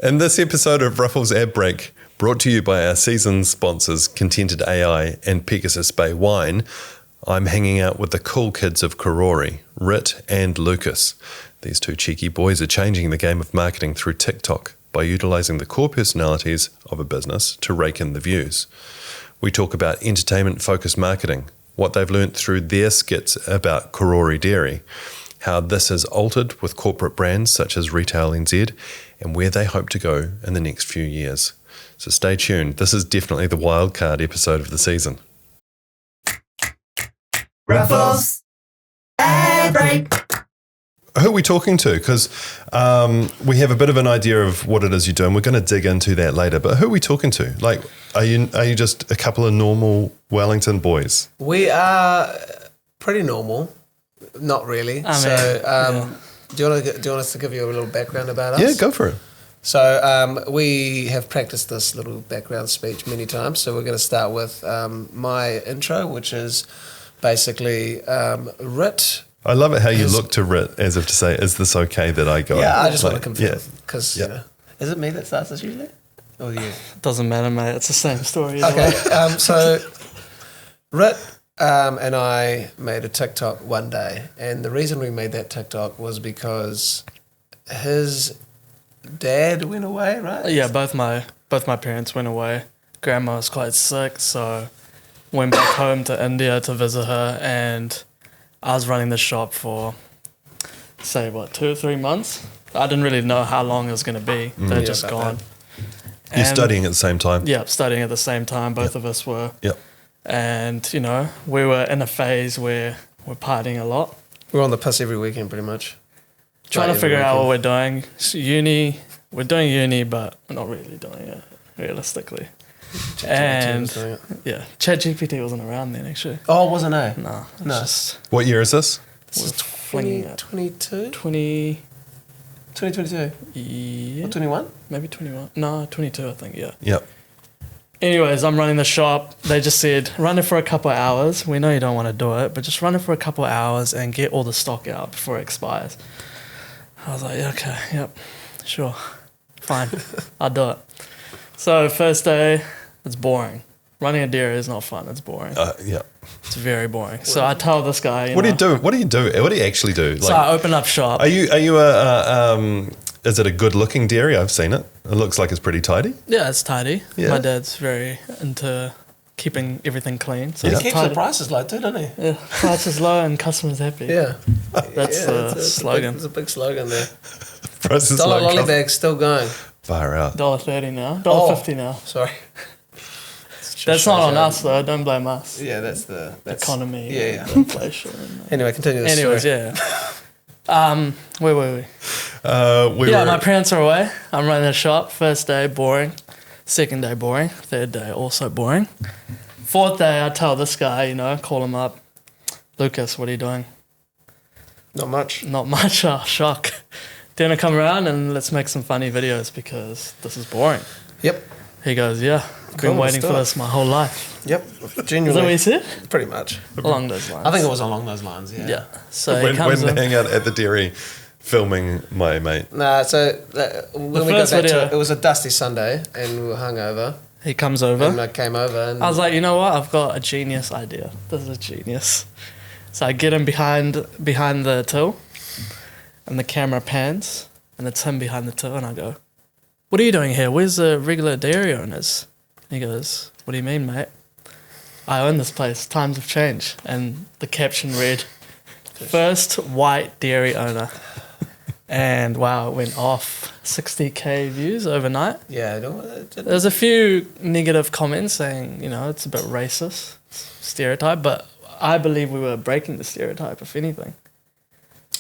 In this episode of Ruffells Ad Break, brought to you by our season sponsors Contented AI and Pegasus Bay Wine, I'm hanging out with the cool kids of Karori, Rit and Lukas. These two cheeky boys are changing the game of marketing through TikTok by utilising the core personalities of a business to rake in the views. We talk about entertainment-focused marketing, what they've learnt through their skits about Karori Dairy, how this has altered with corporate brands such as Retail NZ, and where they hope to go in the next few years. So stay tuned. This is definitely the wildcard episode of the season. Ruffells Ad Break. Who are we talking to? Because we have a bit of an idea of what it is you're doing. We're going to dig into that later. But who are we talking to? Like, are you just a couple of normal Wellington boys? We are pretty normal. Not really. Do you want us to give you a little background about us? Yeah, go for it. So we have practiced this little background speech many times. So we're going to start with my intro, which is basically Rit. I love it how you look to Rit as if to say, is this okay that I go? Yeah, I just want to confirm. Because, yeah. Is it me that starts this usually? Or you? Doesn't matter, mate. It's the same story. Okay, so Rit and I made a TikTok one day. And the reason we made that TikTok was because his dad went away, right? Yeah, both my parents went away. Grandma was quite sick, so went back home to India to visit her, and I was running the shop for, say, 2 or 3 months. I didn't really know how long it was going to be. They're just gone. You're studying at the same time? Yeah, studying at the same time. Both of us were. Yep. And, we were in a phase where we're partying a lot. We're on the piss every weekend, pretty much. Trying to figure out what we're doing. We're doing uni, but we're not really doing it, realistically. ChatGPT wasn't around then, actually. Oh, wasn't it? No. What year is this? This is 2022? 2022? Yeah. Or 21? Maybe 21. No, 22, I think, yeah. Yep. Anyways, I'm running the shop. They just said, run it for a couple of hours. We know you don't want to do it, but just run it for a couple of hours and get all the stock out before it expires. I was like, okay, yep, sure, fine, I'll do it. So first day, it's boring. Running a dairy is not fun. It's boring. Yeah. It's very boring. So I tell this guy, What do you do? What do you do? What do you actually do? So I open up shop. Are you is it a good looking dairy? I've seen it. It looks like it's pretty tidy. Yeah, it's tidy. Yeah. My dad's very into keeping everything clean. So He it's keeps tidy. the prices low too, doesn't he? Yeah, price is low and customers happy. Yeah. That's the slogan. There's a big slogan there. Prices Dollar low, lolly bag's still going. far out. $1.30 now. $1.50 now. Sorry. That's not on us though. Don't blame us. Yeah, that's the Economy. Yeah. And inflation. Anyway, continue the Anyways, story. yeah. Where were we? My parents are away. I'm running the shop. First day, boring. Second day, boring. Third day, also boring. Fourth day, I tell this guy, call him up. Lukas, what are you doing? Not much. Not much. Oh, shock. Dinner come around and let's make some funny videos because this is boring. Yep. He goes, yeah, I've been waiting for this my whole life. Yep. Is that Genuinely. what he said? Pretty much. Along those lines. I think it was along those lines, yeah. Yeah. So when he comes in. hang out at the dairy filming my mate. Nah, so when we got first back video- to it, it was a dusty Sunday and we were hungover. He comes over. And I came over and I was like, you know what? I've got a genius idea. This is a genius. So I get him behind the till, and the camera pans, and it's him behind the till, and I go, "What are you doing here? Where's the regular dairy owners?" And he goes, "What do you mean, mate? I own this place. Times have changed." And the caption read, "First white dairy owner." And wow, it went off 60K views overnight. yeah, There's a few negative comments saying, it's a bit racist, stereotype, but I believe we were breaking the stereotype, if anything.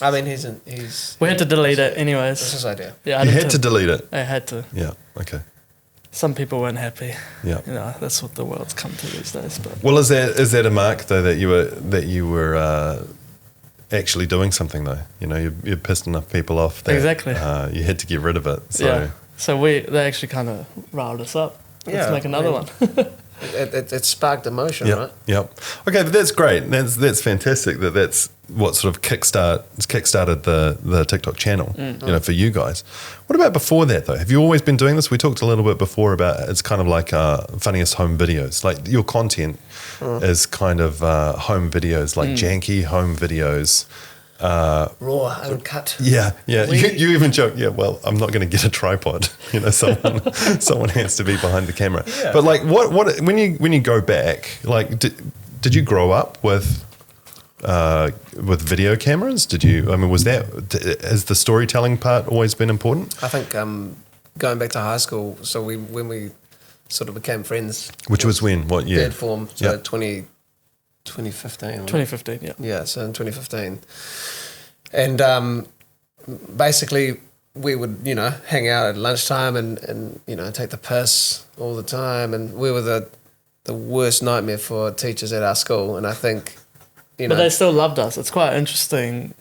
I mean, We had to delete it anyways. That's his idea. Yeah, You had to delete it. I had to. Yeah. Okay. Some people weren't happy. Yeah. That's what the world's come to these days. But Well, is that a mark though that you were actually doing something though? You pissed enough people off that Exactly. You had to get rid of it. So yeah, so they actually kind of riled us up. Let's make another one. it sparked emotion, Yep. right? Yep. Okay, but that's great. That's fantastic. That's what sort of kickstarted the TikTok channel, for you guys. What about before that though? Have you always been doing this? We talked a little bit before about it's kind of like funniest home videos. Like your content is kind of home videos, like janky home videos. Raw, uncut. Yeah. You even joke, well, I'm not going to get a tripod. Someone has to be behind the camera. Yeah. But like, what when you go back, like, did you grow up with video cameras? Has the storytelling part always been important? I think going back to high school, so when we sort of became friends. Which was when? What year? Bad form, so 2015. 2015, yeah. Yeah, so in 2015. And basically we would, hang out at lunchtime and take the piss all the time. And we were the worst nightmare for teachers at our school. And I think, But they still loved us. It's quite an interesting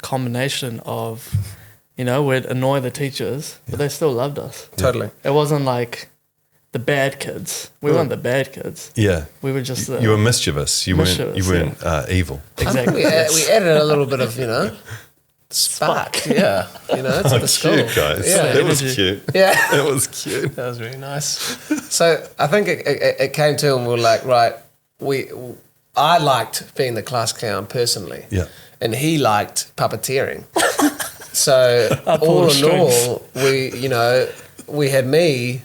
combination of, we'd annoy the teachers, but they still loved us. Totally. It wasn't like the bad kids. We weren't the bad kids. Yeah. We were just you were mischievous. You weren't evil. Exactly. we added a little bit of, spark. Yeah. To the school. Cute, guys. Yeah. That was cute. Yeah. That was cute. That was really nice. So I think it came to, and we were like, right, I liked being the class clown personally. Yeah. And he liked puppeteering. So all in all, we had me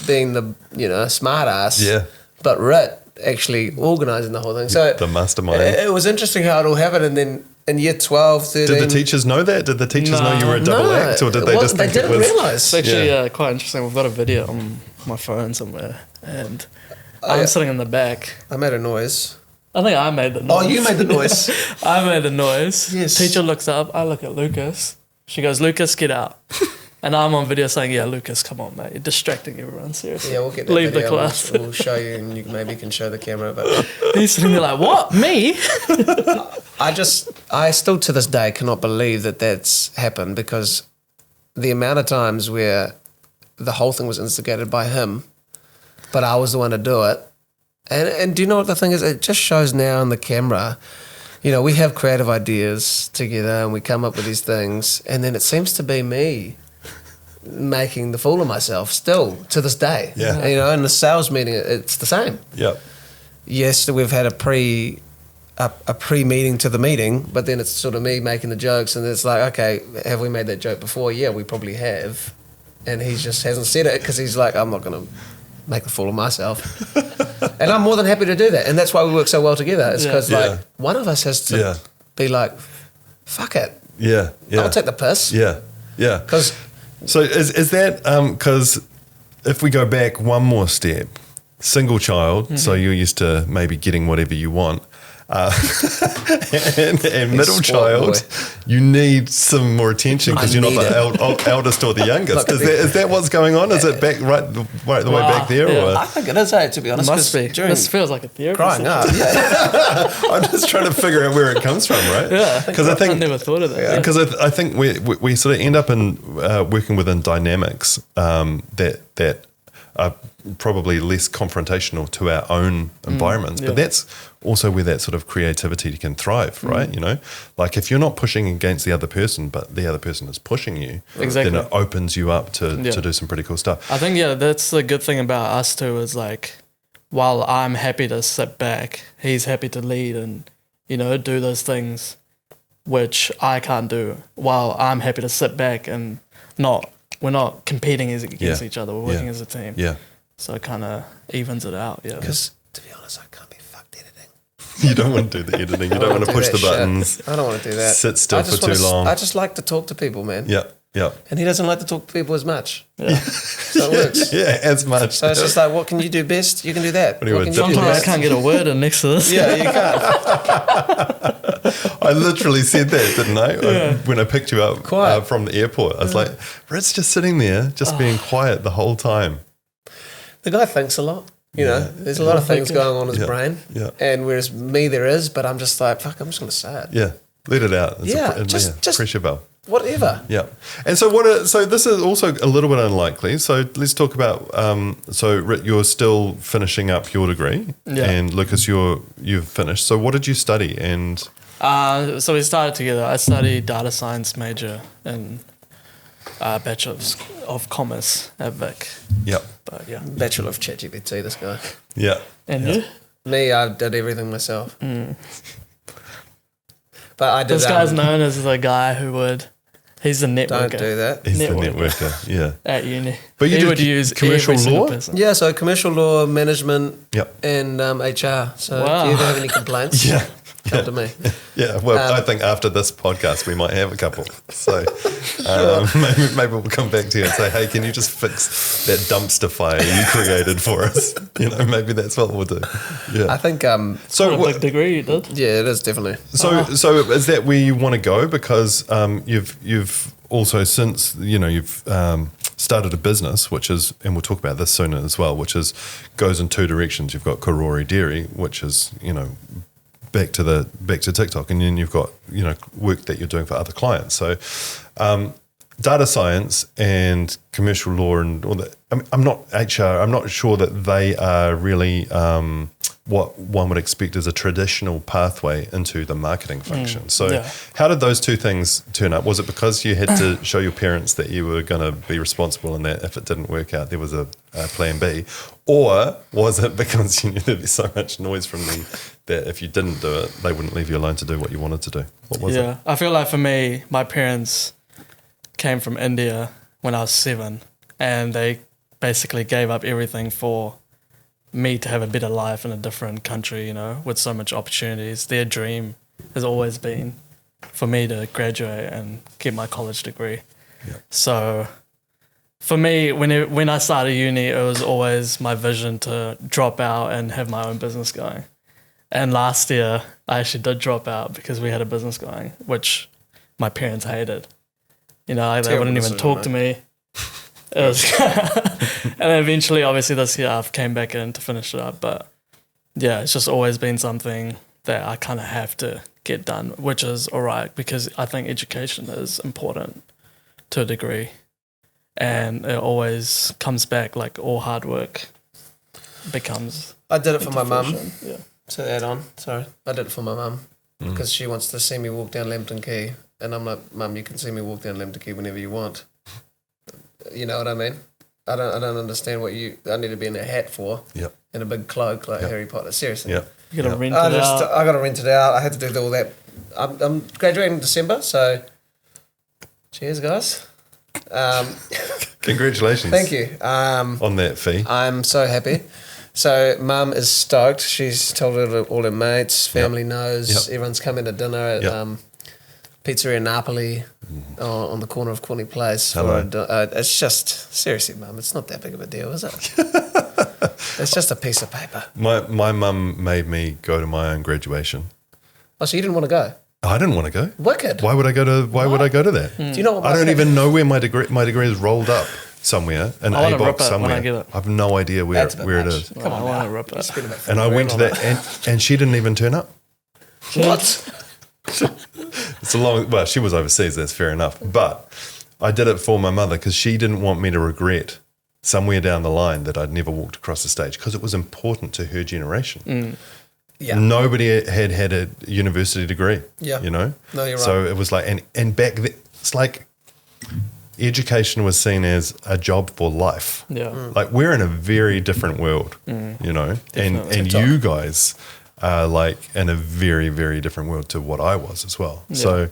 being the smart ass. Yeah. But Rit actually organising the whole thing. So the mastermind. It was interesting how it all happened, and then in year 12, 13... Did the teachers know that? Did the teachers know you were a double act, or did they just think they it didn't was... realise. It's actually quite interesting. We've got a video on my phone somewhere, and I'm sitting in the back. I made a noise. I think I made the noise. Oh, you made the noise. I made the noise. Yes. Teacher looks up. I look at Lukas. She goes, "Lucas, get out." And I'm on video saying, "Yeah, Lucas, come on, mate. You're distracting everyone, seriously." Yeah, we'll get that Leave video. the class. We'll show you, and you maybe can show the camera. But He's sitting there like, "What? Me?" I still to this day cannot believe that that's happened, because the amount of times where the whole thing was instigated by him, but I was the one to do it. And do you know what the thing is? It just shows now on the camera, we have creative ideas together and we come up with these things, and then it seems to be me making the fool of myself still to this day. Yeah. In the sales meeting, it's the same. Yep. Yes, we've had a pre-meeting to the meeting, but then it's sort of me making the jokes, and it's like, okay, have we made that joke before? Yeah, we probably have. And he just hasn't said it because he's like, I'm not going to make a fool of myself. And I'm more than happy to do that. And that's why we work so well together. It's because one of us has to be like, fuck it. Yeah. I'll take the piss. Yeah. So is that because if we go back one more step, single child, so you're used to maybe getting whatever you want, and middle child, you need some more attention because you're not the eldest or the youngest. Is that what's going on? Is it back right the way back there? Yeah. Or? I think it is, to be honest. Must be. This feels like a therapy growing session. up. I'm just trying to figure out where it comes from, right? Yeah, because I never thought of that. Because I think we sort of end up in working within dynamics that are probably less confrontational to our own environments, but that's also where that sort of creativity can thrive, right? Like if you're not pushing against the other person, but the other person is pushing you, then it opens you up to do some pretty cool stuff. I think that's the good thing about us too, is like, while I'm happy to sit back, he's happy to lead and do those things which I can't do, while I'm happy to sit back and we're not competing against each other, we're working as a team. So it kind of evens it out. Because to be honest, I can't be fucked editing. You don't want to do the editing. You don't want to push the buttons. I don't want to do that. Sit still for too long. I just like to talk to people, man. Yeah. And he doesn't like to talk to people as much. Yeah. So it works. As much. So it's just like, what can you do best? You can do that. Sometimes I can't get a word in next to this. Yeah, you can't. I literally said that, didn't I? When I picked you up from the airport. I was like, Rick's just sitting there, just being quiet the whole time. The guy thinks a lot. There's a lot of things going on in his brain. Yeah. And whereas me there is, but I'm just like, fuck, I'm just going to say it. Yeah. Let it out. It's just pressure valve. whatever. Yeah. And so so this is also a little bit unlikely. So let's talk about, so Rit, you're still finishing up your degree. Yeah. And Lucas, you've finished. So what did you study? And So we started together. I studied data science major in Bachelor of Commerce at Vic. yeah. But yeah. Bachelor of ChatGPT, this guy. Yeah. And you? Me, I did everything myself. But I did. This guy's known as the guy who he's the networker. Don't do that. He's the Networker. networker. Yeah. At uni. But you he did would use commercial every single law? person. Yeah, so commercial law, management, Yep. and HR. So Wow. if you ever have any complaints, Yeah. come to me. Yeah, well, I think after this podcast we might have a couple. So maybe we'll come back to you and say, hey, can you just fix that dumpster fire you created for us? You know, maybe that's what we'll do. Yeah. I think, So What a big degree you did. yeah, it is definitely. So is that where you want to go? Because you've also since you've started a business, which is, and we'll talk about this sooner as well, which is goes in two directions. You've got Karori Dairy, which is back to TikTok, and then you've got work that you're doing for other clients. So data science and commercial law and all that. I'm not HR. I'm not sure that they are really what one would expect as a traditional pathway into the marketing function. So yeah. how did those two things turn up? Was it because you had to show your parents that you were going to be responsible and that if it didn't work out, there was a plan B? Or was it because you knew there'd be so much noise from them that if you didn't do it, they wouldn't leave you alone to do what you wanted to do? What was it? Yeah. I feel like for me, my parents came from India when I was 7, and they basically gave up everything for me to have a better life in a different country, with so much opportunities. Their dream has always been for me to graduate and get my college degree. Yeah. So for me, when I started uni, it was always my vision to drop out and have my own business going. And last year, I actually did drop out because we had a business going, which my parents hated. They wouldn't even decision, talk to me. It was and then eventually, obviously, this year I've came back in to finish it up. But yeah, it's just always been something that I kind of have to get done, which is all right because I think education is important to a degree. And it always comes back, like all hard work becomes. I did it for into my mum. fruition. Yeah. To add on, sorry, I did it for my mum because she wants to see me walk down Lambton Quay, and I'm like, Mum, you can see me walk down Lambton Quay whenever you want. You know what I mean? I don't understand what I need to be in a hat for. Yep. In a big cloak like Harry Potter. Seriously. Yeah. You gotta rent I it out. got to rent it out. I had to do all that. I'm graduating in December, so cheers, guys. Congratulations. Thank you. On that fee. I'm so happy. So Mum is stoked. She's told all her mates, family knows. Yep. Everyone's coming to dinner at Yep. Pizzeria Napoli on the corner of Corny Place. Hello. It's just, seriously, Mum, it's not that big of a deal, is it? It's just a piece of paper. My mum made me go to my own graduation. Oh, so you didn't want to go? I didn't want to go. Wicked. Why would I go to that? Do you know what I don't even know where my degree is rolled up somewhere, an I wanna A rip box it when I somewhere. get it. I've no idea where That's a bit it much. is. Come on, I want to now. rip You it. spent about And I went to $4,000 that, and she didn't even turn up. What? It's a long. Well, she was overseas. That's fair enough. But I did it for my mother because she didn't want me to regret somewhere down the line that I'd never walked across the stage because it was important to her generation. Yeah. Nobody had a university degree. Yeah. No, you're So right. it was like, and back then, it's like education was seen as a job for life. Yeah. Like we're in a very different world, and Definitely. you guys are like in a very, very different world to what I was as well. Yeah.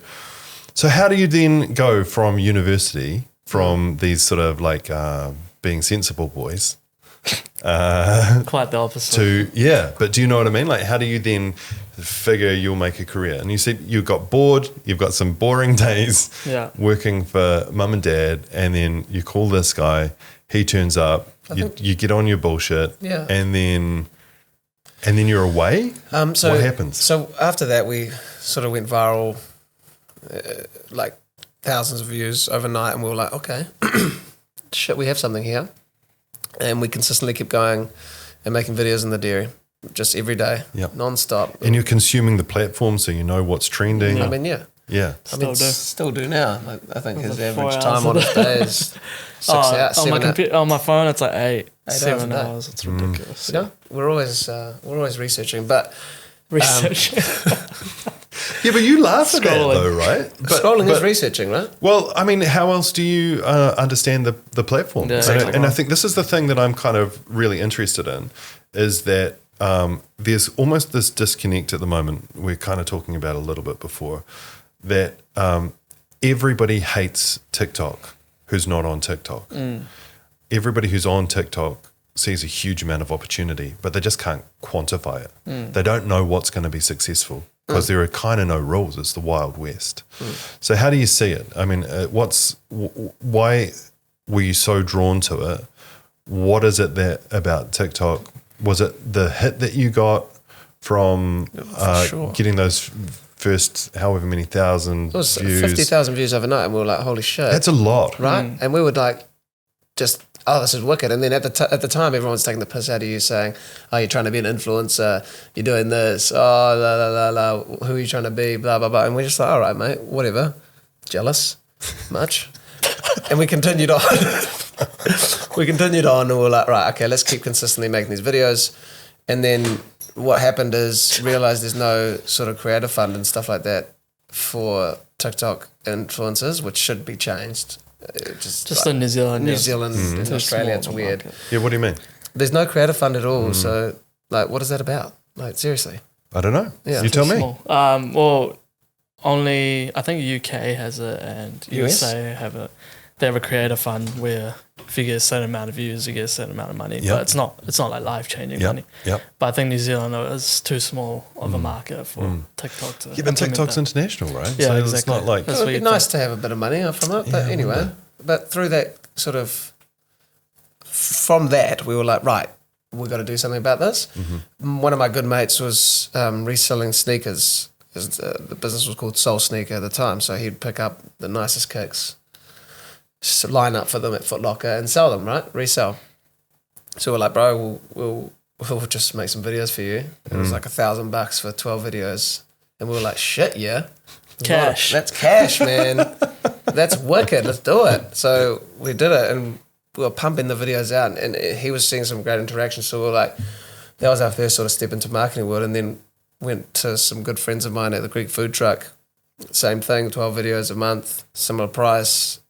So how do you then go from university, from these sort of like being sensible boys Quite the opposite. but do you know what I mean? Like how do you then figure you'll make a career? And you said you got bored, you've got some boring days Yeah. working for mum and dad, and then you call this guy, he turns up, you get on your bullshit, Yeah. and then you're away? So what happens? So after that, we sort of went viral, like thousands of views overnight, and we were like, okay, shit, we have something here. And we consistently kept going and making videos in the dairy, just every day, Yep. non-stop. And you're consuming the platform so you know what's trending. I mean, yeah. Yeah. Still do now. Like, I think his Like 4 average hours time a on his day is 6 hours. on my 7 computer, on my phone, it's like 8 hours 7 a day. hours. It's ridiculous. You know, we're always researching, but Research. Yeah, but you laugh at that Scrolling. though, right? scrolling is researching, right? Well, I mean, how else do you understand the platform? Yeah, And I think this is the thing that I'm kind of really interested in, is that there's almost this disconnect at the moment. We're kind of talking about a little bit before, that everybody hates TikTok who's not on TikTok. Everybody who's on TikTok sees a huge amount of opportunity, but they just can't quantify it. They don't know what's going to be successful because there are kind of no rules. It's the Wild West. So how do you see it? I mean, why were you so drawn to it? What is it that about TikTok? Was it the hit that you got from sure. getting those first however many thousand It was views? 50,000 views overnight, and we were like, holy shit. That's a lot. right? And we would like just, oh, this is wicked. And then at the time, everyone's taking the piss out of you, saying, oh, you're trying to be an influencer, you're doing this, oh, la, la, la, la, who are you trying to be, blah, blah, blah. And we're just like, all right, mate, whatever. Jealous? Much? And we continued on. And we were like, right, okay, let's keep consistently making these videos. And then what happened is realized there's no sort of creator fund and stuff like that for TikTok influencers, which should be changed. Just Just like, in New Zealand. New Zealand and Too Australia, small it's of a weird. market. Yeah, what do you mean? There's no creator fund at all. So, like, what is that about? Like, seriously. I don't know. Yeah. You tell me. Small. Well, only I think UK has it and US? USA have it. They have a creator fund where if you get a certain amount of views, you get a certain amount of money. Yep. But it's not like life changing Yep. money. Yep. But I think New Zealand is too small of a market for TikTok to. Yeah, but implement TikTok's that. international, right? Yeah, so exactly. it's not like That's It what would be you nice think. to have a bit of money from it. But Yeah, anyway, wouldn't but through that sort of, from that, we were like, right, we've got to do something about this. One of my good mates was reselling sneakers. The business was called Soul Sneaker at the time. So he'd pick up the nicest kicks, line up for them at Foot Locker and sell them, right? Resell. So we're like, bro, we'll just make some videos for you. It was like $1,000 for 12 videos. And we were like, shit, yeah. Cash. That's cash, man. That's wicked. Let's do it. So we did it, and we were pumping the videos out, and he was seeing some great interaction. So we were like, that was our first sort of step into marketing world. And then went to some good friends of mine at the Greek food truck. Same thing, 12 videos a month, similar price.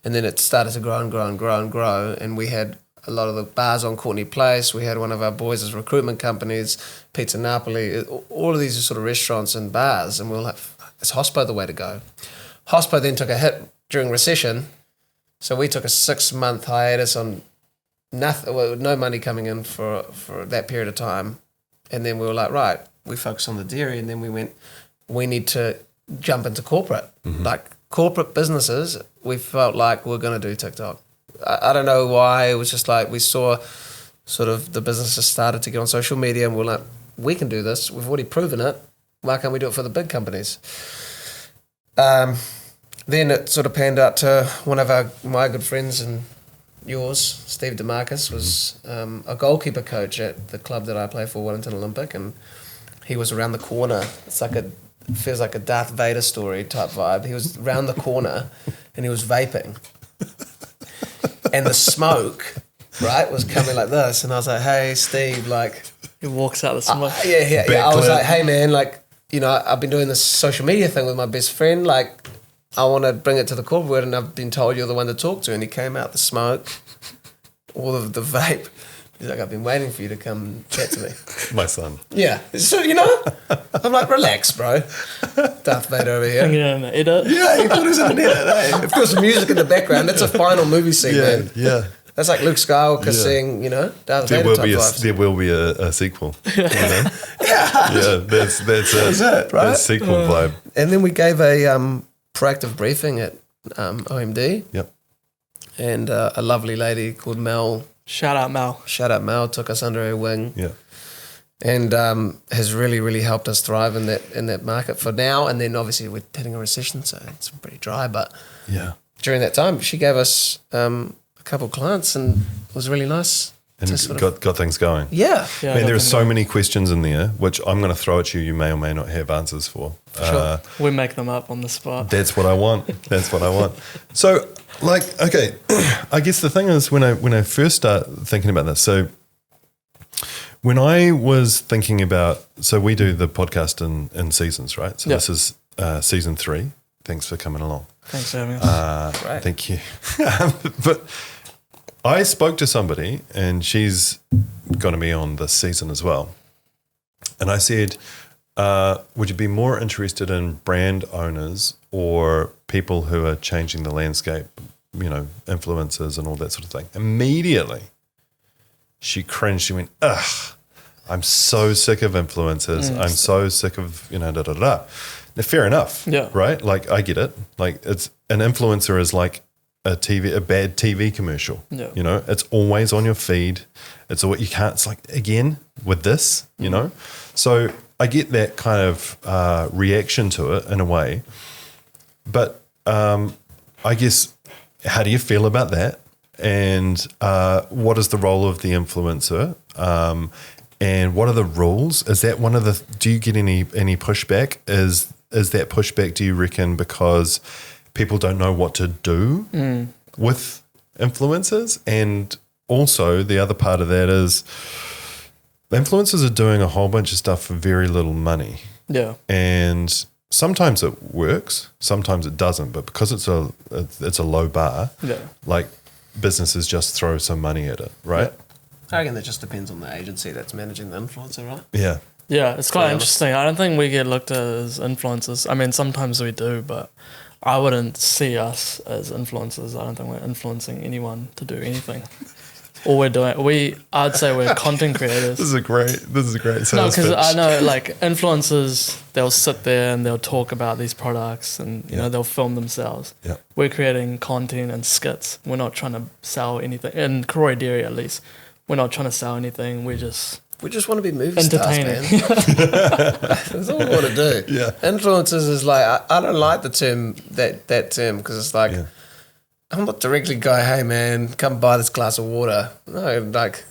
And then it started to grow and grow and grow and grow. And we had a lot of the bars on Courtney Place. We had one of our boys' recruitment companies, Pizza Napoli, all of these sort of restaurants and bars. And we were like, is Hospo the way to go? Hospo then took a hit during recession. So we took a 6-month hiatus on nothing, well, no money coming in for that period of time. And then we were like, right, we focus on the dairy. And then we went, we need to jump into corporate. Like corporate businesses, we felt like we're going to do TikTok. I don't know why. It was just like we saw sort of the businesses started to get on social media and we're like, we can do this. We've already proven it. Why can't we do it for the big companies? Then it sort of panned out to one of my good friends and yours, Steve DeMarcus, was a goalkeeper coach at the club that I play for, Wellington Olympic, and he was around the corner. It feels like a Darth Vader story type vibe. He was around the corner and he was vaping. And the smoke, right, was coming like this. And I was like, hey, Steve, like... He walks out the smoke. Yeah. I was like, hey, man, like, you know, I've been doing this social media thing with my best friend. Like, I want to bring it to the corporate world, and I've been told you're the one to talk to. And he came out the smoke, all of the vape. He's like, I've been waiting for you to come chat to me. my son. Yeah. So, you know, I'm like, relax, bro. Darth Vader over here. Hanging out in the edit. Yeah, he thought he was in the edit. Eh? Of course, music in the background. That's a final movie scene, man. Yeah. That's like Luke Skywalker seeing, you know, Darth There Vader will type be vibes. there will be a sequel. You know? Yeah, that's it, right? That's sequel vibe. And then we gave a proactive briefing at OMD. Yep. And a lovely lady called Mel, Shout out Mal. shout out Mel, took us under her wing. Yeah. And has really, really helped us thrive in that market for now. And then obviously we're hitting a recession, so it's pretty dry. But Yeah. during that time, she gave us a couple of clients, and it was really nice. And to sort of, got things going. yeah. Yeah, Man, there are so definitely. many questions in there, which I'm going to throw at you. You may or may not have answers for. Sure. We make them up on the spot. That's what I want. That's what I want. So, like, okay, I guess the thing is when I first start thinking about this, so when I was thinking about, so we do the podcast in seasons, right? So Yeah. this is season 3. Thanks for coming along. Thanks for having us. Right. Thank you. But I spoke to somebody, and she's going to be on this season as well. And I said, would you be more interested in brand owners or people who are changing the landscape, influencers and all that sort of thing? Immediately, she cringed. She went, ugh, I'm so sick of influencers. I'm so sick of, da-da-da. Now, fair enough, Yeah. right? Like, I get it. Like, it's an influencer is like a bad TV commercial. Yeah. It's always on your feed. It's all you can't. It's like, again with this, So I get that kind of reaction to it in a way, but I guess how do you feel about that? And what is the role of the influencer? And what are the rules? Is that one of the? Do you get any pushback? Is that pushback? Do you reckon because people don't know what to do with influencers? And also the other part of that is influencers are doing a whole bunch of stuff for very little money. Yeah. And sometimes it works, sometimes it doesn't. But because it's a low bar, Yeah. like businesses just throw some money at it, right? I reckon that just depends on the agency that's managing the influencer, right? Yeah. Yeah, it's quite honest. interesting. I don't think we get looked at as influencers. I mean, sometimes we do, but I wouldn't see us as influencers. I don't think we're influencing anyone to do anything. All we're doing, I'd say we're content creators. This is a great No, sales because pitch. I know like influencers, they'll sit there and they'll talk about these products and they'll film themselves. Yeah. We're creating content and skits. We're not trying to sell anything. In Karori Dairy, at least, we're not trying to sell anything. We just want to be movie stars, entertaining. man. That's all we want to do. Yeah. Influencers is like, I don't like the term, that term, because it's like, Yeah. I'm not directly going, hey man, come buy this glass of water. No, like,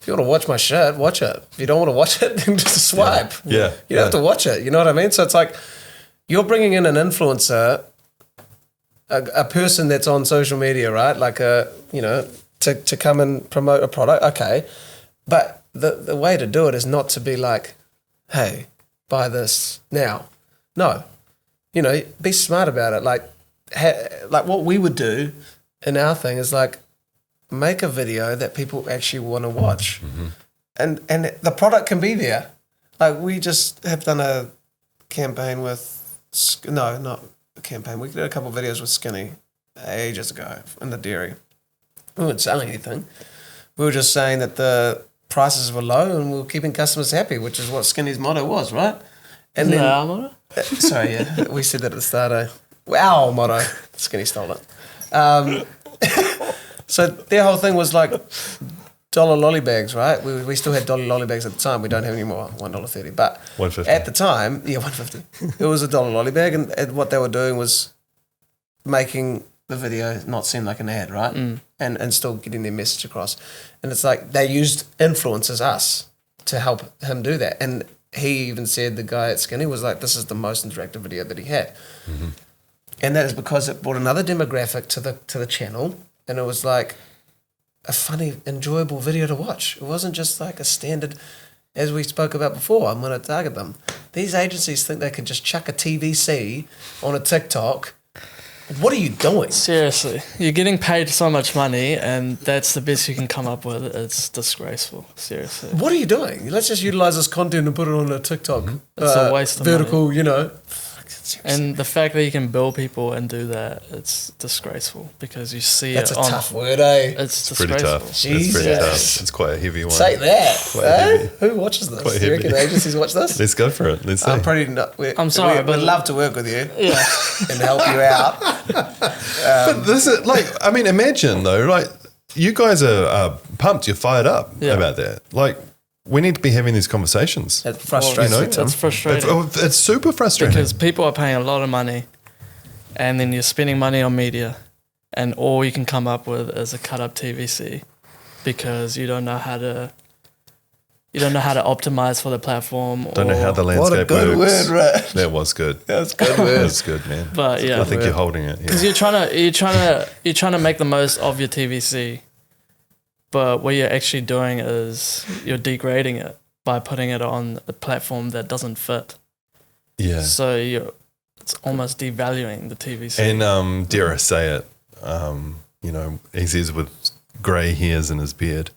if you want to watch my shit, watch it. If you don't want to watch it, then just swipe. Yeah. You don't have to watch it. You know what I mean? So it's like, you're bringing in an influencer, a person that's on social media, right? Like to come and promote a product. Okay. But the way to do it is not to be like, hey, buy this now. No. Be smart about it. Like what we would do in our thing is like make a video that people actually want to watch. And the product can be there. Like we just have done a campaign with, no, not a campaign. We did a couple of videos with Skinny ages ago in the dairy. We weren't selling anything. We were just saying that the prices were low and we were keeping customers happy, which is what Skinny's motto was, right? And then, sorry, yeah, we said that at the start. Our motto, Skinny stole it. So their whole thing was like dollar lolly bags, right? We still had dollar lolly bags at the time. We don't have any more, $1.30. But $1.50. at the time, yeah, $1.50. It was a dollar lolly bag, and what they were doing was making the video not seem like an ad, right? And still getting their message across. And it's like they used influencers, us, to help him do that. And he even said, the guy at Skinny was like, this is the most interactive video that he had. And that is because it brought another demographic to the channel, and it was like a funny, enjoyable video to watch. It wasn't just like a standard, as we spoke about before, I'm going to target them. These agencies think they can just chuck a TVC on a TikTok. What are you doing? Seriously, you're getting paid so much money, and that's the best you can come up with. It's disgraceful. Seriously, What are you doing? Let's just utilize this content and put it on a TikTok. It's a waste of vertical, and the fact that you can bill people and do that, it's disgraceful because you see That's it a on. tough word, eh? It's Pretty disgraceful. tough. It's pretty Jesus. tough. It's quite a heavy one. Say that. Quite Eh? heavy. Who watches this? Quite Do you reckon heavy. agencies watch this? Let's go for it. Let's see. I'm pretty not. I'm sorry, we'd but- love to work with you Yeah, and help you out. But this is like, I mean, imagine though, like you guys are pumped, you're fired up Yeah. about that. Like, we need to be having these conversations. It frustrates You know, me too. it's frustrating It's super frustrating. because people are paying a lot of money, and then you're spending money on media, and all you can come up with is a cut up TVC, because you don't know how to optimize for the platform. Don't know how the landscape What a good works. word, right? That was good. That's good That word. was good, man. But yeah, I think you're holding it. because Yeah. you're trying to make the most of your TVC, but what you're actually doing is you're degrading it by putting it on a platform that doesn't fit. Yeah. So it's almost devaluing the TVC. And dare I say it, he says with grey hairs in his beard.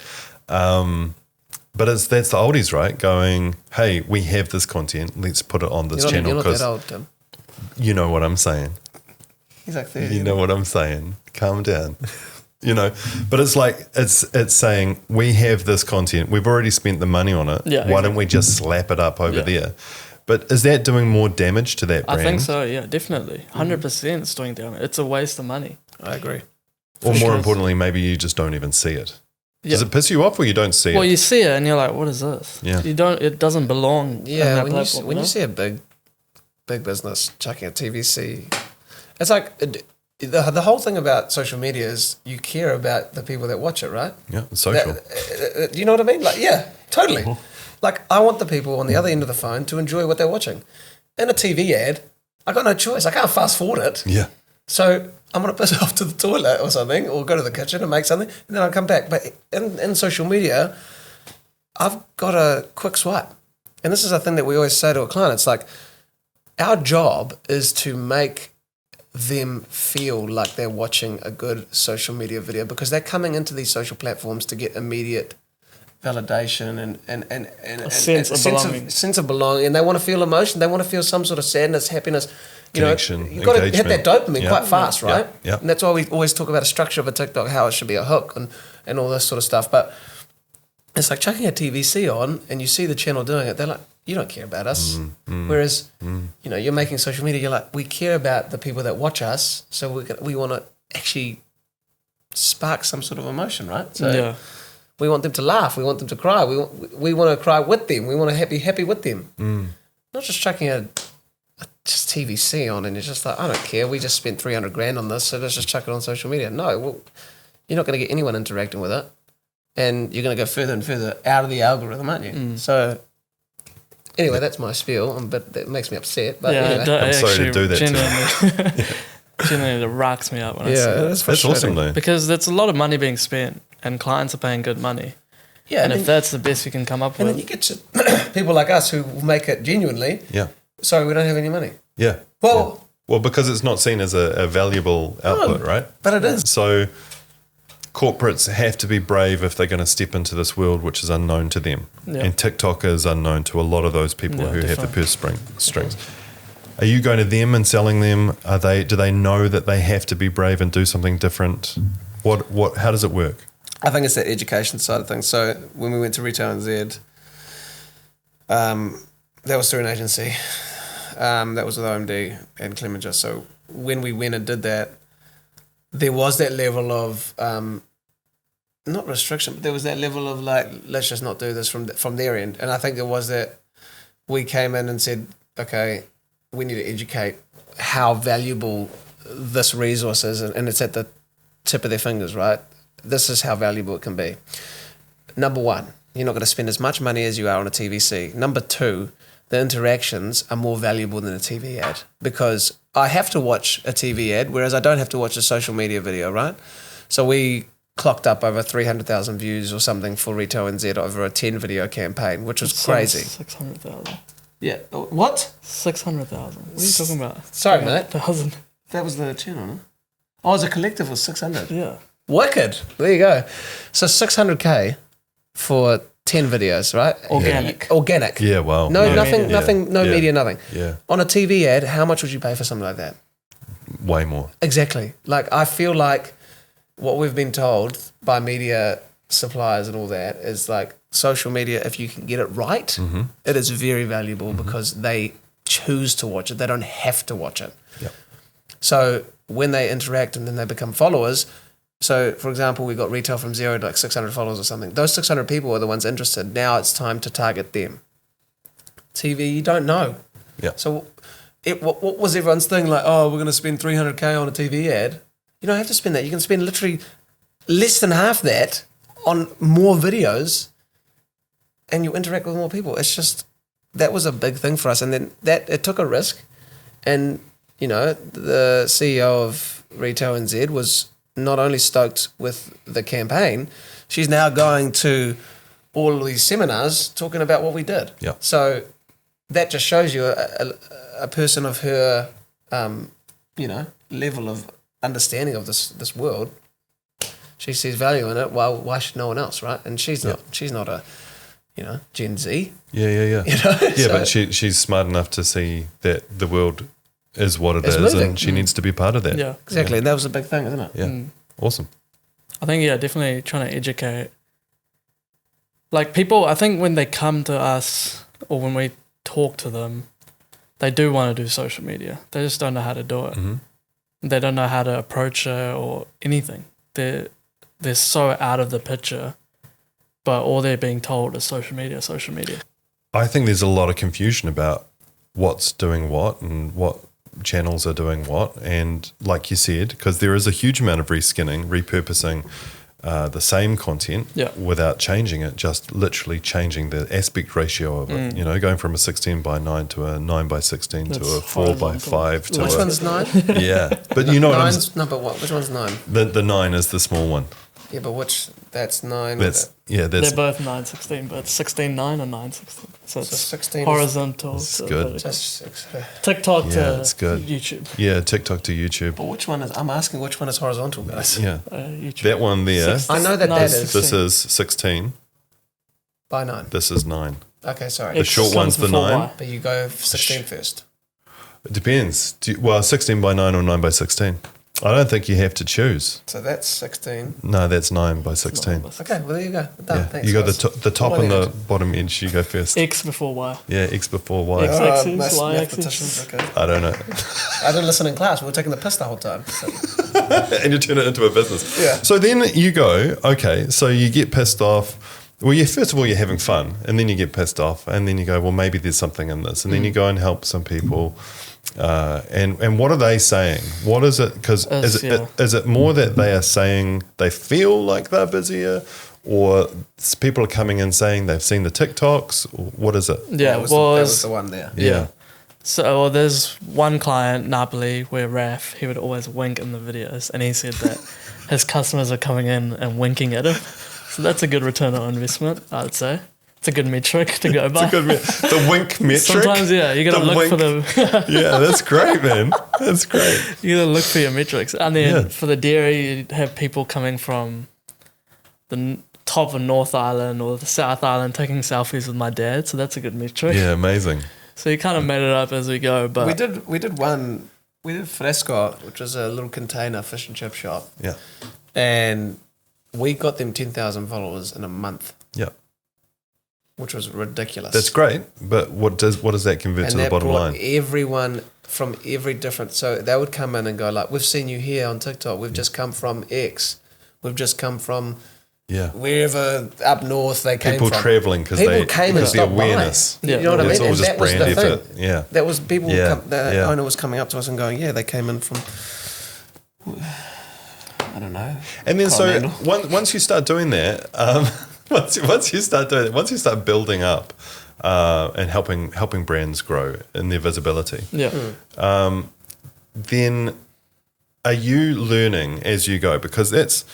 But that's the oldies, right? Going, hey, we have this content. Let's put it on this channel. You're not Because that old, Tim. you know what I'm saying. He's like 30. You know what I'm saying. Calm down. But it's like, it's saying, we have this content. We've already spent the money on it. Yeah, Why don't we just slap it up over there? But is that doing more damage to that brand? I think so, yeah, definitely. 100% it's doing damage. It's a waste of money. I agree. Or more sure. importantly, maybe you just don't even see it. Yeah. Does it piss you off or you don't see Well, it? you see it and you're like, what is this? Yeah. It doesn't belong in Yeah, that when platform. you see a big business chucking a TVC, it's like the whole thing about social media is you care about the people that watch it, right? Yeah, it's social. Do you know what I mean? Like, yeah, totally. Like, I want the people on the other end of the phone to enjoy what they're watching. In a TV ad, I got no choice. I can't fast forward it. Yeah. So I'm going to piss off to the toilet or something, or go to the kitchen and make something, and then I'll come back. But in social media, I've got a quick swipe. And this is a thing that we always say to a client. It's like, our job is to make them feel like they're watching a good social media video, because they're coming into these social platforms to get immediate validation and A sense of belonging. sense of belonging, and they want to feel emotion. They want to feel some sort of sadness, happiness. Connection, You've got to hit that dopamine Yeah. quite fast, right? Yeah. And that's why we always talk about a structure of a TikTok, how it should be a hook and all this sort of stuff. But it's like chucking a TVC on and you see the channel doing it, they're like, you don't care about us. Whereas, you're making social media, you're like, we care about the people that watch us, so we want to actually spark some sort of emotion, right? So Yeah. we want them to laugh, we want them to cry, we want to cry with them, we want to be happy with them. Not just chucking a just TVC on and you're just like, I don't care, we just spent 300 grand on this, so let's just chuck it on social media. No, well, you're not going to get anyone interacting with it, and you're going to go further and further out of the algorithm, aren't you? So anyway, that's my spiel, but that makes me upset. But Yeah, anyway. it I'm sorry to actually do that to genuinely, genuinely rocks me up when I see it. that's That's awesome, though. Because there's a lot of money being spent and clients are paying good money. Yeah, And and if then, that's the best you can come up and then with, you get to people like us who make it genuinely. Yeah. Sorry, we don't have any money. Yeah. Well, Yeah. Well, because it's not seen as a valuable output, right? but it is. So corporates have to be brave if they're going to step into this world which is unknown to them. Yeah. And TikTok is unknown to a lot of those people Yeah, who have the definitely. purse strings. Are you going to them and selling them? Do they know that they have to be brave and do something different? How does it work? I think it's that education side of things. So when we went to Retail NZ, that was through an agency. That was with OMD and Clemenger. So when we went and did that, there was that level of not restriction, but there was that level of like, let's just not do this from their end. And I think it was that we came in and said, okay, we need to educate how valuable this resource is, and it's at the tip of their fingers, right? This is how valuable it can be. Number one, you're not going to spend as much money as you are on a TVC. Number two, the interactions are more valuable than a TV ad, because I have to watch a TV ad, whereas I don't have to watch a social media video, right? So we clocked up over 300,000 views or something for Retail NZ over a 10 video campaign, which was crazy. 600,000. Yeah. What? 600,000. What are you talking about? Sorry, mate. 1,000. That was the channel, no? Oh, it was a collective of 600. Yeah. Wicked. There you go. So 600K for 10 videos, right? Organic. Organic. Yeah, wow. No, Yeah. nothing, Yeah. nothing, no Yeah. media, nothing. Yeah, On a TV ad, how much would you pay for something like that? way more. Exactly. Like, I feel like what we've been told by media suppliers and all that is like social media, if you can get it right, it is very valuable because they choose to watch it. They don't have to watch it. Yep. So when they interact and then they become followers, so for example, we got Retail from 0 to like 600 followers or something. Those 600 people are the ones interested. Now it's time to target them. TV, you don't know. Yeah. So what was everyone's thing? Like, oh, we're going to spend 300K on a TV ad. You don't have to spend that. You can spend literally less than half that on more videos and you interact with more people. It's just, that was a big thing for us. And then it took a risk. And, you know, the CEO of Retail NZ was not only stoked with the campaign, she's now going to all of these seminars talking about what we did. Yeah. So that just shows you a person of her, you know, level of understanding of this world. She sees value in it. Well, why should no one else, right? And she's not a, you know, Gen Z. Yeah. You know? Yeah, So but she's smart enough to see that the world is what it It's is, moving. and she needs to be part of that. Yeah. exactly. And that was a big thing, isn't it? Yeah. Awesome. I think, yeah, definitely trying to educate. Like people, I think when they come to us or when we talk to them, they do want to do social media. They just don't know how to do it. Mm-hmm. They don't know how to approach it or anything. They're so out of the picture, but all they're being told is social media, social media. I think there's a lot of confusion about what's doing what and what channels are doing what. And like you said, because there is a huge amount of reskinning, repurposing the same content without changing it, just literally changing the aspect ratio of it. You know, going from a 16:9 to a 9:16 to a 4:5 to Which a, one's 9? yeah. But you know what I'm Nine's number what? Which one's 9? the 9 is the small one. Yeah, but that's 9. That's They're that's both 9:16, but it's 16:9 or 9:16. So it's 16 is- horizontal. That's to good. vertical. Just 6. TikTok Yeah, to it's good. YouTube. yeah, TikTok to YouTube. But which one is? I'm asking which one is horizontal, guys. Yeah. YouTube. That one there. I know that that is. This is 16. By 9. This is 9. Okay, sorry. The short one's the 9. But you go 16 first. It depends. 16:9 or 9:16. I don't think you have to choose. So that's 16. No, that's 9:16. Okay, well there you go. Done. Yeah, Thanks, you got guys. the top All I and the needed. bottom edge. You go first. X before Y. Yeah, X before Y. X. X-axis, Y-axis. mathematicians, okay. I don't know. I didn't listen in class. We were taking the piss the whole time. So. And you turn it into a business. Yeah. So then you go, okay, so you get pissed off. Well, first of all, you're having fun, and then you get pissed off, and then you go, well, maybe there's something in this. And then you go and help some people. And what are they saying? What is it? Because is it more that they are saying they feel like they're busier, or people are coming in saying they've seen the TikToks? Or what is it? Yeah, that was the one there. Yeah. So there's one client, Napoli, where Raf, he would always wink in the videos, and he said that his customers are coming in and winking at him. So that's a good return on investment, I would say. It's a good metric to go by. It's a good the wink metric. Sometimes, yeah, you got to look for them. Yeah, that's great, man. That's great. You got to look for your metrics. And then for the dairy, you have people coming from the top of North Island or the South Island taking selfies with my dad. So that's a good metric. Yeah, amazing. So you kind of made it up as we go. But We did Fresco, which was a little container fish and chip shop. Yeah. And we got them 10,000 followers in a month, Yeah. which was ridiculous. That's great. But what does that convert And to the that bottom brought line? everyone from every different. So they would come in and go like, "We've seen you here on TikTok. We've just come from X. We've just come from Yeah. wherever up north they came People from." traveling because People they came and because the stopped by. awareness. Yeah. You know what I mean? It's all And just that was brand the effort. thing. Yeah. That was people. Yeah, The yeah. owner was coming up to us and going, "Yeah, they came in from." I don't know. And then Continental. once you start doing that, once you start building up and helping brands grow in their visibility, then are you learning as you go? Because that's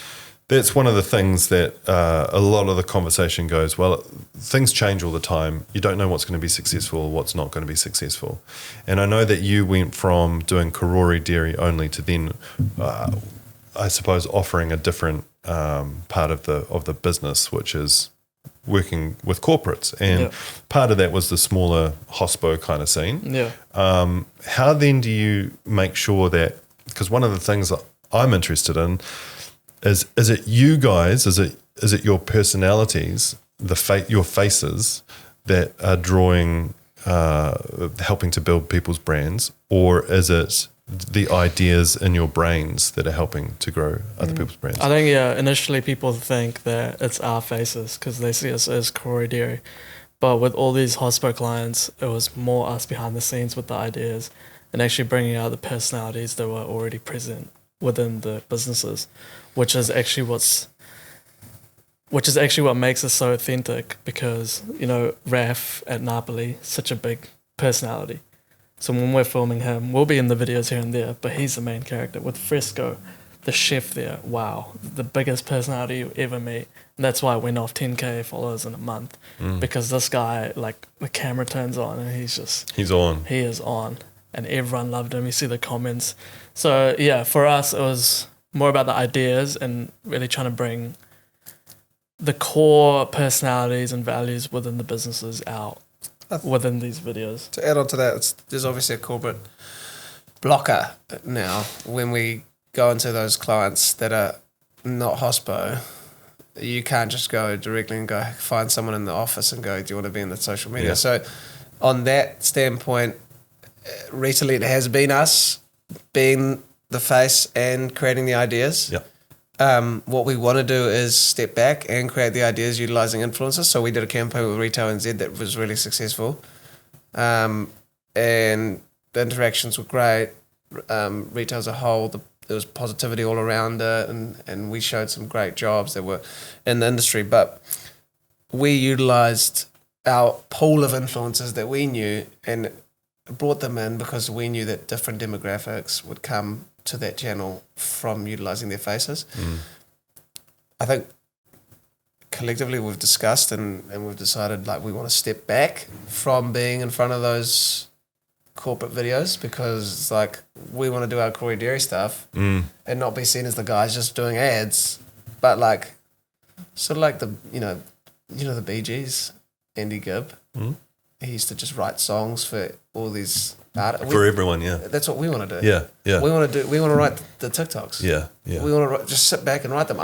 one of the things that a lot of the conversation goes, well, things change all the time. You don't know what's going to be successful, what's not going to be successful. And I know that you went from doing Karori dairy only to then, I suppose, offering a different part of the business, which is working with corporates. And part of that was the smaller hospo kind of scene. Yeah. How then do you make sure that, because one of the things that I'm interested in is it you guys, is it your personalities, your faces that are drawing, helping to build people's brands, or is it the ideas in your brains that are helping to grow other people's brands? I think, initially people think that it's our faces because they see us as Karori Dairy. But with all these hospo clients, it was more us behind the scenes with the ideas and actually bringing out the personalities that were already present within the businesses, which is actually what's which is actually what makes us so authentic because, Raf at Napoli, such a big personality. So when we're filming him, we'll be in the videos here and there, but he's the main character. With Fresco, the chef there, wow, the biggest personality you ever meet. And that's why I went off 10K followers in a month because this guy, like, the camera turns on and he's on. He is on. And everyone loved him. You see the comments. So, yeah, for us, it was more about the ideas and really trying to bring the core personalities and values within the businesses out within these videos. To add on to that, there's obviously a corporate blocker now when we go into those clients that are not hospo. You can't just go directly and go find someone in the office and go, do you want to be in the social media? Yeah. So on that standpoint, recently it has been us being the face and creating the ideas. Yeah. What we want to do is step back and create the ideas utilizing influencers. So we did a campaign with Retail NZ that was really successful. And the interactions were great. Retail as a whole, there was positivity all around it, and we showed some great jobs that were in the industry. But we utilized our pool of influencers that we knew and brought them in because we knew that different demographics would come to that channel from utilizing their faces. I think collectively we've discussed and we've decided like we want to step back from being in front of those corporate videos because like we want to do our Corey Dairy stuff and not be seen as the guys just doing ads, but like sort of like the the Bee Gees, Andy Gibb. He used to just write songs for all these for everyone. Yeah, that's what we want to do. Yeah. We want to write the TikToks. Yeah. We want to just sit back and write them.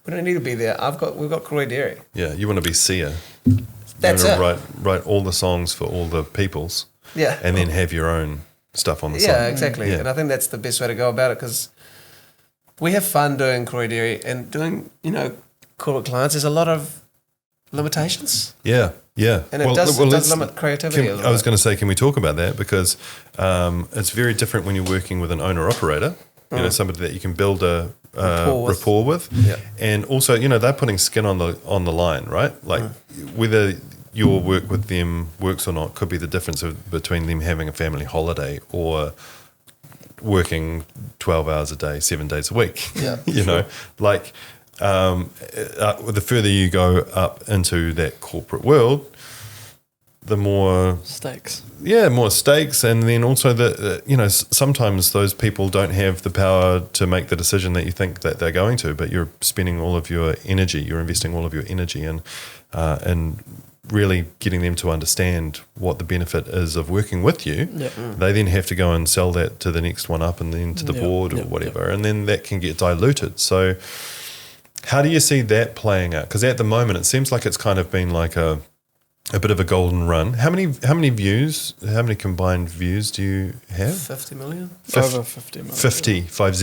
We don't need to be there. We've got Corey Dairy. Yeah, you want to be Sia. That's you it. want to write all the songs for all the peoples. Yeah, and then have your own stuff on the side. Yeah, exactly. Yeah. And I think that's the best way to go about it because we have fun doing Corey Dairy and doing corporate clients. There's a lot of limitations. Yeah. And it does limit creativity. I was going to say, can we talk about that? Because it's very different when you're working with an owner-operator, somebody that you can build a rapport with. Yeah. And also, they're putting skin on the line, right? Like whether your work with them works or not could be the difference between them having a family holiday or working 12 hours a day, 7 days a week. Yeah, like the further you go up into that corporate world, the more stakes. Yeah, more stakes, and then also sometimes those people don't have the power to make the decision that you think that they're going to, but you're spending all of your energy, you're investing all of your energy in really getting them to understand what the benefit is of working with you. Yeah. They then have to go and sell that to the next one up and then to the board or whatever, and then that can get diluted. So how do you see that playing out? Because at the moment it seems like it's kind of been like a bit of a golden run. How many combined views do you have? 50 million? Over 50 million. 50, 50.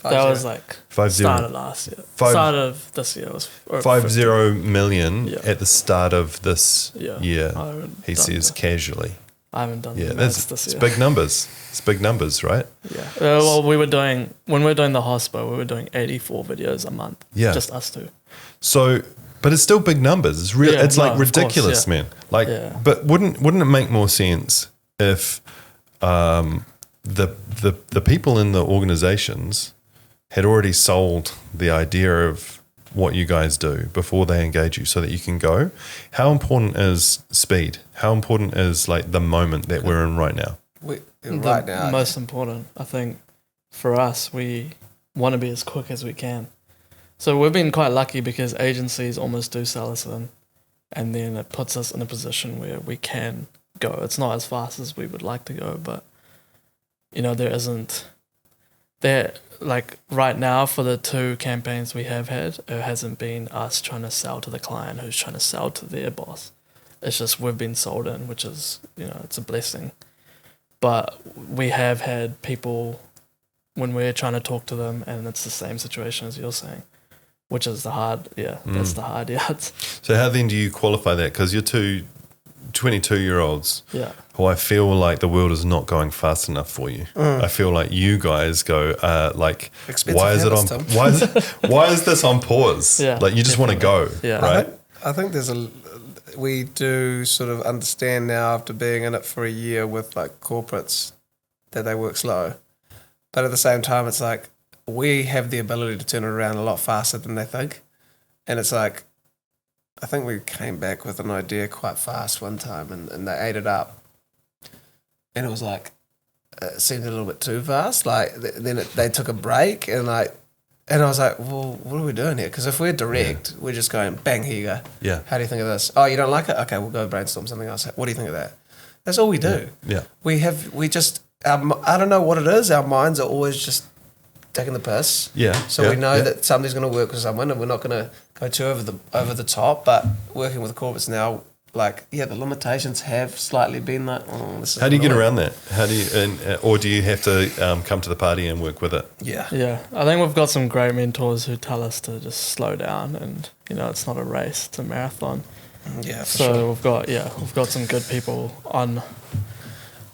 That was like 50. start of last year. Start of this year was over 50 million Yeah. at the start of this Yeah. year, I haven't he done says that. casually. I haven't done Yeah, the that's maths this it's year. big numbers. It's big numbers, right? Yeah. Well, when we were doing the hospo, we were doing 84 videos a month. Yeah. Just us two. So, but it's still big numbers. It's real. Yeah, It's like no, of course, ridiculous, yeah. man. Like, Yeah. but wouldn't it make more sense if the people in the organizations had already sold the idea of what you guys do before they engage you, so that you can go? How important is speed? How important is like the moment that we're in right now? Right now, Most important, I think, for us, we want to be as quick as we can. So we've been quite lucky because agencies almost do sell us in, and then it puts us in a position where we can go. It's not as fast as we would like to go, but like right now for the two campaigns we have had, it hasn't been us trying to sell to the client who's trying to sell to their boss. It's just we've been sold in, which is, it's a blessing. But we have had people when we're trying to talk to them and it's the same situation as you're saying, which is the hard, that's the hard yards. So how then do you qualify that? Because you're two 22-year-olds Yeah. who I feel like the world is not going fast enough for you. I feel like you guys go like, Expensive why is it on? habits, Tom. Why is this on pause? Yeah, Like you just want to go, Yeah. right? I think we do sort of understand now after being in it for a year with like corporates that they work slow. But at the same time, it's like we have the ability to turn it around a lot faster than they think. And it's like, I think we came back with an idea quite fast one time and they ate it up. And it was like, it seemed a little bit too fast. Like then they took a break and I was like, well, what are we doing here? Because if we're direct, we're just going, bang, here you go. Yeah. How do you think of this? Oh, you don't like it? Okay, we'll go brainstorm something else. What do you think of that? That's all we do. Yeah. I don't know what it is. Our minds are always just taking the piss. Yeah. So we know that something's going to work with someone, and we're not going to go too over the top. But working with corporates now, like the limitations have slightly been like. Oh, this is How do you get annoying. around that? How do you, or do you have to come to the party and work with it? Yeah. Yeah, I think we've got some great mentors who tell us to just slow down, and it's not a race; it's a marathon. Yeah. For So sure. we've got some good people on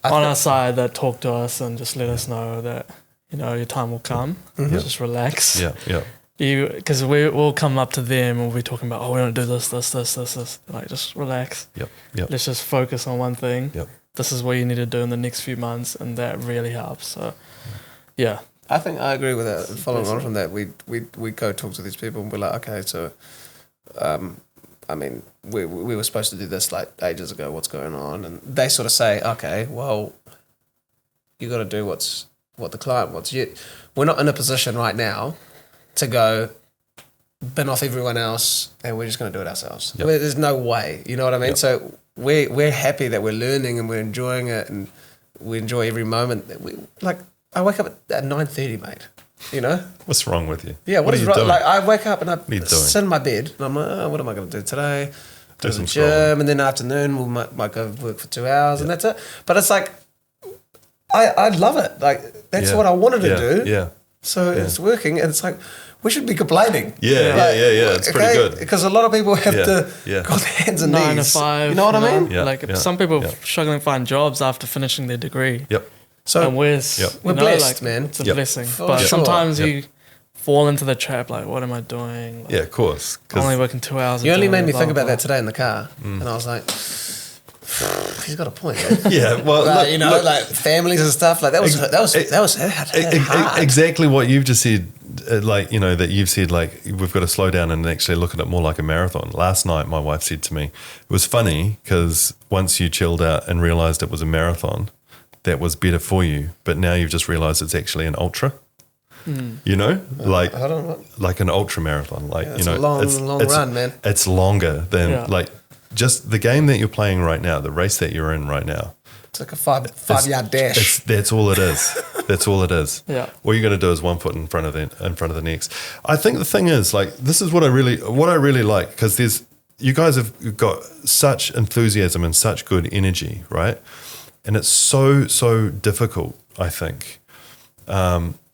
our side that talk to us and just let us know that your time will come. Just relax. Yeah. Yeah. Because we'll come up to them and we'll be talking about, we want to do this. Like, just relax. Yep. Yep. Let's just focus on one thing. Yep. This is what you need to do in the next few months, and that really helps. So, yeah. I think I agree with that. Following on from that, we go talk to these people and we're like, okay, so, I mean, we were supposed to do this like ages ago. What's going on? And they sort of say, okay, well, you got to do what the client wants. We're not in a position right now to go bin off everyone else and we're just going to do it ourselves. Yep. There's no way. You know what I mean? Yep. So we're happy that we're learning and we're enjoying it and we enjoy every moment. I wake up at 9:30, mate. What's wrong with you? Yeah, what are is you wrong? doing? Like I wake up and I you doing? sit in my bed and I'm like, oh, what am I going to do today? Do Go to some the gym, scrolling. and then afternoon we might go work for 2 hours and that's it. But it's like I love it. Like that's Yeah. what I wanted to Yeah. do. Yeah. So it's working, and it's like we should be complaining. Yeah. Yeah. It's pretty good. Because a lot of people have to Yeah. got their hands and 9 to knees. 5. You know what I mean? Yeah, Like yeah, some people yeah. struggling to find jobs after finishing their degree. Yep. So And we're We're blessed, man. It's a Yep. blessing. For But sure. sometimes Yep. you fall into the trap. Like, what am I doing? Like, Yeah. Of course. 'Cause- only working 2 hours. you a only day, made me blah, think blah, about that blah. today in the car, and I was like, he's got a point. Man. yeah. Well, Like, look, like families and stuff. Like that was hard. Exactly what you've just said, that you've said, like, we've got to slow down and actually look at it more like a marathon. Last night, my wife said to me, it was funny because once you chilled out and realized it was a marathon, that was better for you. But now you've just realized it's actually an ultra, like, I don't know. like an ultra marathon. Like, it's a long run, man. It's longer than Yeah. like just the game that you're playing right now, the race that you're in right now. It's like a five-yard dash. That's all it is. That's all it is. Yeah. All you got to do is one foot in front of the next. I think the thing is, like, this is what I really like, because you guys have got such enthusiasm and such good energy, right? And it's so difficult. I think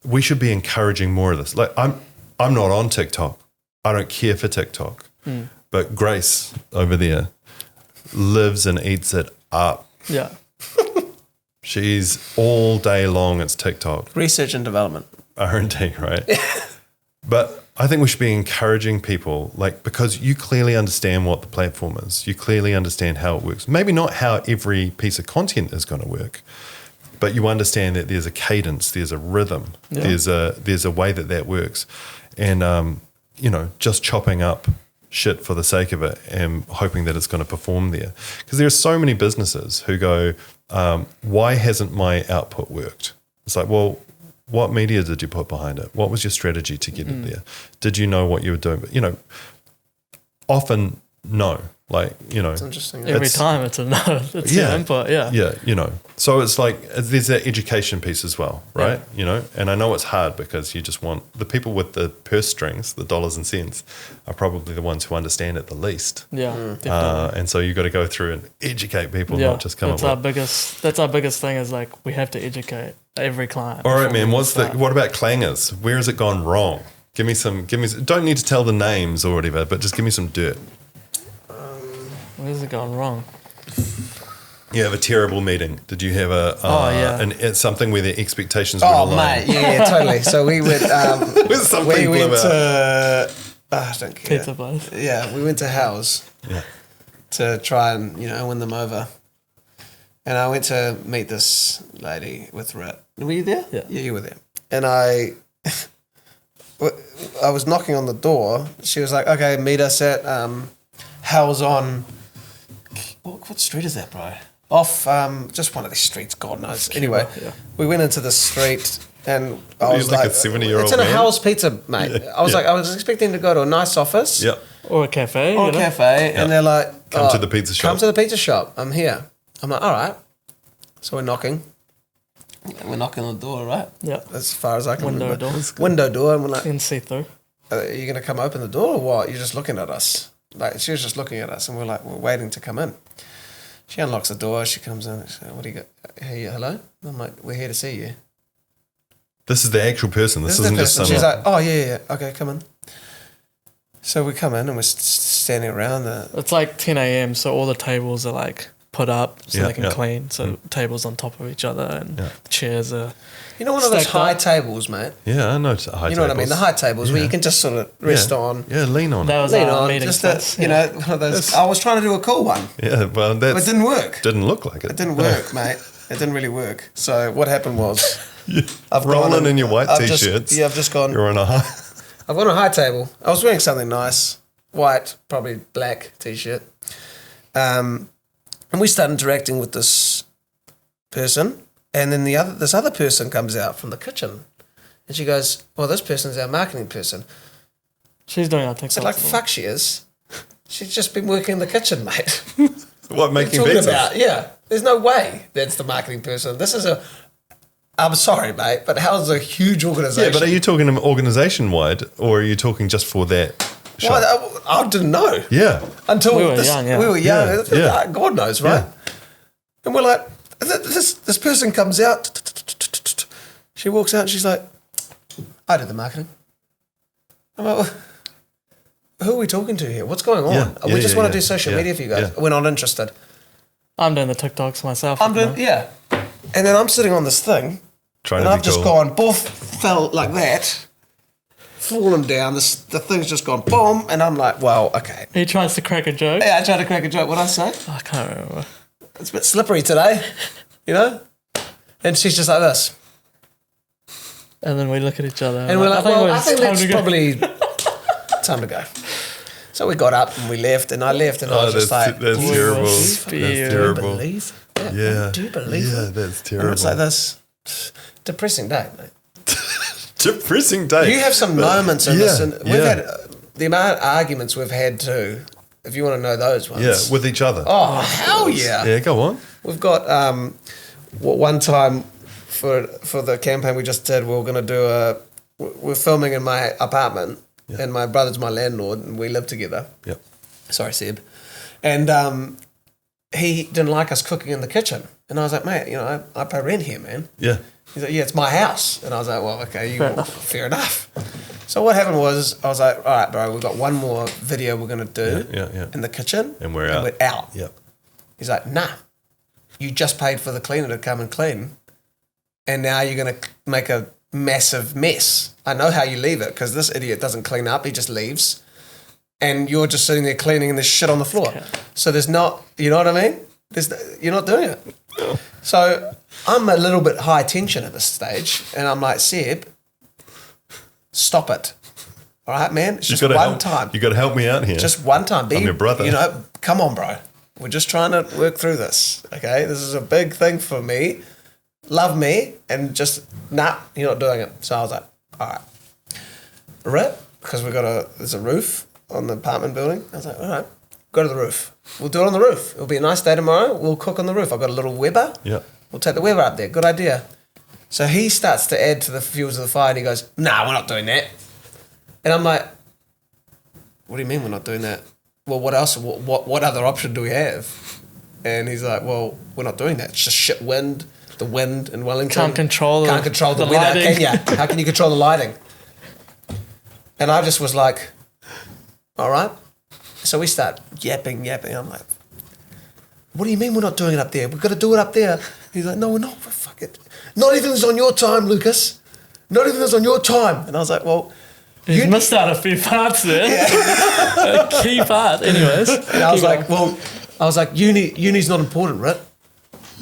we should be encouraging more of this. Like, I'm not on TikTok. I don't care for TikTok, but Grace over there lives and eats it up. Yeah. She's all day long, it's TikTok, Research and development. R&D, right? But I think we should be encouraging people, like, because you clearly understand what the platform is. You clearly understand how it works. Maybe not how every piece of content is going to work, but you understand that there's a cadence, there's a rhythm, there's a way that works. And, just chopping up shit for the sake of it and hoping that it's going to perform there. Because there are so many businesses who go, why hasn't my output worked? It's like, well, what media did you put behind it? What was your strategy to get it there? Did you know what you were doing? But, often no. Like, It's interesting. Every time it's a no. It's your input. Yeah. Yeah, So it's like there's that education piece as well, right? And I know it's hard because you just want the people with the purse strings, the dollars and cents, are probably the ones who understand it the least. Yeah. Definitely. And so you've got to go through and educate people, not just come that's up our with. That's our biggest thing is like we have to educate every client. All right, before man. we What about clangers? Where has it gone wrong? Give me some. Don't need to tell the names or whatever, but just give me some dirt. Where's it gone wrong? You have a terrible meeting. Did you have something where the expectations were Oh, aligned? mate, yeah, totally. So we went. With some we people went about. to. I don't care. Pizza place. Yeah, we went to House Yeah. to try and win them over. And I went to meet this lady with Rit. Were you there? Yeah. Yeah, you were there. And I was knocking on the door. She was like, "Okay, meet us at House on." What street is that, bro? Off just one of these streets, God knows. Anyway, yeah. we went into the street and I You're was like like, a 70-year-old it's in a man. House Pizza, mate. Yeah, I was yeah. like, I was expecting to go to a nice office Yeah. Or a cafe. or a cafe, Yeah. and they're like, Come to the pizza shop. Come to the pizza shop. I'm here. I'm like, all right. So we're knocking. We're knocking on the door, right? Yeah. As far as I can Window remember. door. Window door, and we're like, You can see through. are you going to come open the door or what? You're just looking at us. Like, she was just looking at us, and we're waiting to come in. She unlocks the door. She comes in. She goes, what do you got? Hey, hello? And I'm like, we're here to see you. This is the actual person. This This is isn't the just person. someone. She's like, oh, yeah. Okay, come in. So we come in, and we're standing around the... It's like 10 a.m. So all the tables are like put up so Yeah, they can yeah. clean. So tables on top of each other and Yeah. chairs are. You know one of those Stacked high up. tables, mate? Yeah, I know. It's high You know what I mean? tables. The high tables where Yeah. you can just sort of rest yeah. on. Yeah, lean on That it. was Lean our on. meeting Just space. one of those... I was trying to do a cool one. Yeah, well, that It didn't work. didn't look like it. It didn't work, mate. It didn't really work. So what happened was... I've Rolling gone in your white I've just- t-shirts. I've just gone... You're on a high. I've gone on a high table. I was wearing something nice. White, probably black t-shirt. And we start interacting with this person. And then this other person comes out from the kitchen. And she goes, well, this person's our marketing person. She's doing our I said, TikTok. like, fuck she is. She's just been working in the kitchen, mate. What, making Talking pizzas? about, yeah. There's no way that's the marketing person. This is I'm sorry, mate, but how's a huge organisation? Yeah, but are you talking organisation-wide or are you talking just for that shop? Well, I didn't know. Yeah. Until We were young, yeah. We were young. Yeah, yeah. God knows, right? Yeah. And we're like, this person comes out. She walks out and she's like, I did the marketing. I'm like, well, who are we talking to here? What's going on? Yeah, We yeah, just yeah, want to yeah. do social Yeah, media for you guys. yeah. We're not interested. I'm doing the TikToks myself. I'm doing, yeah. And then I'm sitting on this thing Trying and to I've be just cool. gone, boof, fell like that, fallen down. The thing's just gone, boom. And I'm like, well, okay. He tries to crack a joke. Yeah, I tried to crack a joke. What'd I say? I can't remember. It's a bit slippery today, you know? And she's just like this. And then we look at each other. And we're like, well, I think time that's to go. probably time to go. So we got up and we left, and I left, and I Oh, was just that's like, terrible. we That's will be- terrible. believe? Yeah. Do you believe Yeah, it? that's And terrible. it's like this. Depressing day, mate. Depressing day. You have some moments in yeah, this, and we've yeah. had the amount of arguments we've had too. If you want to know those ones, Yeah, with each other. oh hell yeah. Yeah, go on. We've got one time for the campaign we just did. We were going to do we're filming in my apartment, and my brother's my landlord, and we live together. Yep. Sorry, Seb. And he didn't like us cooking in the kitchen, and I was like, mate, you know, I pay rent here, man. Yeah. He's like, yeah, it's my house. And I was like, well, okay, Fair enough. fair enough. So what happened was, I was like, all right, bro, we've got one more video we're going to do Yeah. in the kitchen. And we're out. We're out. Yep. He's like, nah, you just paid for the cleaner to come and clean. And now you're going to make a massive mess. I know how you leave it because this idiot doesn't clean up. He just leaves. And you're just sitting there cleaning and there's shit on the floor. Okay. So there's not, you know what I mean? You're not doing it. So I'm a little bit high tension at this stage. And I'm like, Seb, stop it. All right, man? It's just one time. You got to help me out here. Just one time. I'm your brother. You know, come on, bro. We're just trying to work through this. Okay? This is a big thing for me. Love me. And just, nah, you're not doing it. So I was like, all right. Rip, because there's a roof on the apartment building. I was like, all right, go to the roof. We'll do it on the roof. It'll be a nice day tomorrow. We'll cook on the roof. I've got a little Weber. Yeah. We'll take the Weber up there. Good idea. So he starts to add to the fuels of the fire and he goes, nah, we're not doing that. And I'm like, what do you mean we're not doing that? Well, what else? What other option do we have? And he's like, well, we're not doing that. It's just shit wind. The wind in Wellington. Can't control the weather, lighting. can you? How can you control the lighting? And I just was like, all right. So we start yapping. I'm like, what do you mean we're not doing it up there? We've got to do it up there. He's like, no, we're not. Fuck it. Not everything's on your time, Lucas. Not everything's on your time. And I was like, well... You missed out a few parts there. A key part, anyways. And I was like, uni's not important, right?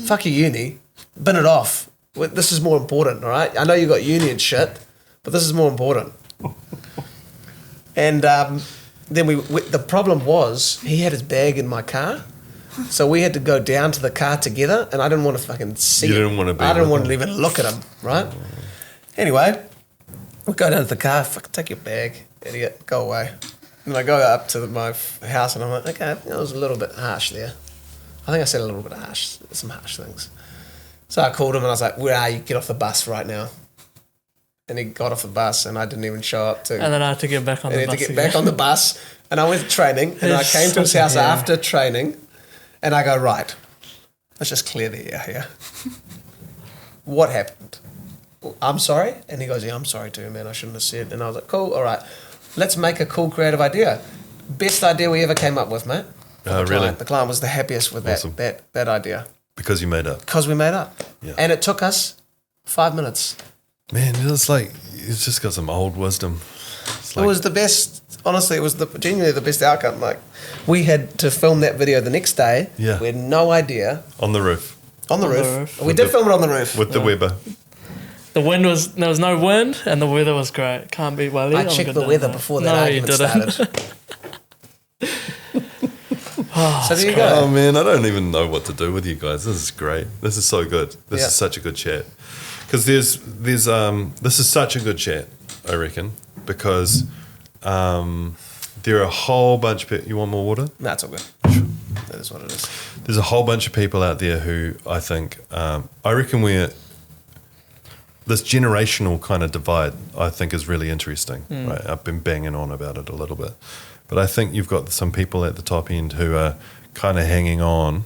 Fuck your uni. Bin it off. This is more important, all right? I know you got uni and shit, but this is more important. And then the problem was he had his bag in my car, so we had to go down to the car together, and I didn't want to fucking see You him. didn't want to be I didn't with want to even look at him, right? Anyway, we go down to the car, fucking take your bag, idiot, go away. And I go up to my house, and I'm like, okay, that was a little bit harsh there. I think I said a little bit harsh, some harsh things. So I called him, and I was like, where are you? Get off the bus right now. And he got off the bus, and I didn't even show up to... And then I had to get back on the bus. And I had to get back on the bus, and I went to training, and I came to his house after training, and I go, right, let's just clear the air here. What happened? I'm sorry? And he goes, yeah, I'm sorry too, man. I shouldn't have said. And I was like, cool, all right. Let's make a cool, creative idea. Best idea we ever came up with, mate. Really? The client was the happiest with that idea. Because you made up. Because we made up. Yeah. And it took us 5 minutes. Man, it's like, it's just got some old wisdom. It's It like, was the best, honestly, it was genuinely the best outcome. Like, we had to film that video the next day. Yeah. We had no idea. on the roof On the On the roof. roof. We did film it on the roof. with the Weber. There was no wind, and the weather was great. Can't beat Wally. I checked the weather before that argument started. So there you go. Oh man, I don't even know what to do with you guys. This is great. This is so good. This Yeah. is such a good chat. Because this is such a good chat, I reckon, because there are a whole bunch of people. You want more water? No, it's all good. That is what it is. There's a whole bunch of people out there who I think, I reckon this generational kind of divide, I think, is really interesting. Right? I've been banging on about it a little bit. But I think you've got some people at the top end who are kind of hanging on,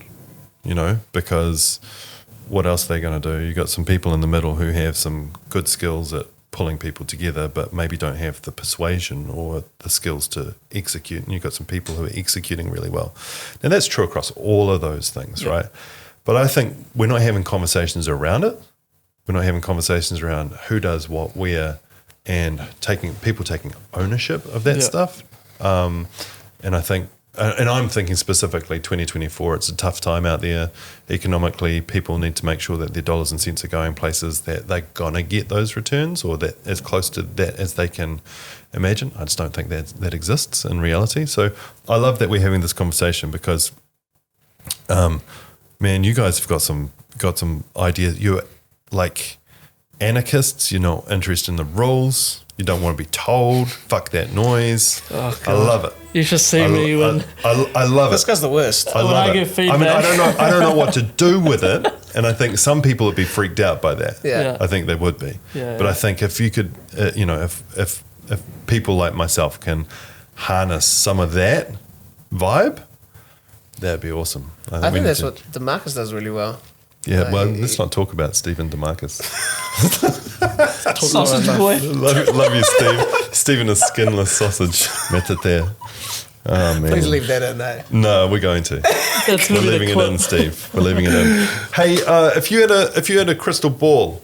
because what else are they going to do? You've got some people in the middle who have some good skills at pulling people together, but maybe don't have the persuasion or the skills to execute. And you've got some people who are executing really well. Now, that's true across all of those things, right? But I think we're not having conversations around it. We're not having conversations around who does what where and people taking ownership of that stuff. And I think, and I'm thinking specifically 2024, it's a tough time out there. Economically, people need to make sure that their dollars and cents are going places that they're going to get those returns, or that as close to that as they can imagine. I just don't think that exists in reality. So I love that we're having this conversation because, man, you guys have got some ideas. You're like anarchists. You're not interested in the rules. You don't want to be told. Fuck that noise. Oh, I love it. You should see me when I love This it. guy's the worst. I love I it. get feedback. I mean, I don't know what to do with it, and I think some people would be freaked out by that. Yeah. I think they would be. Yeah, but yeah. I think if you could, if people like myself can harness some of that vibe, that'd be awesome. I we think need that's to- what DeMarcus does really well. Yeah, well, he- let's not talk about Stephen DeMarcus. sausage boy. love you, Steve. Stephen is skinless sausage. Met it there. Oh man. Please leave that in there. No, we're going to. That's We're gonna be leaving the it clip. in, Steve. We're leaving it in. Hey, if you had a crystal ball,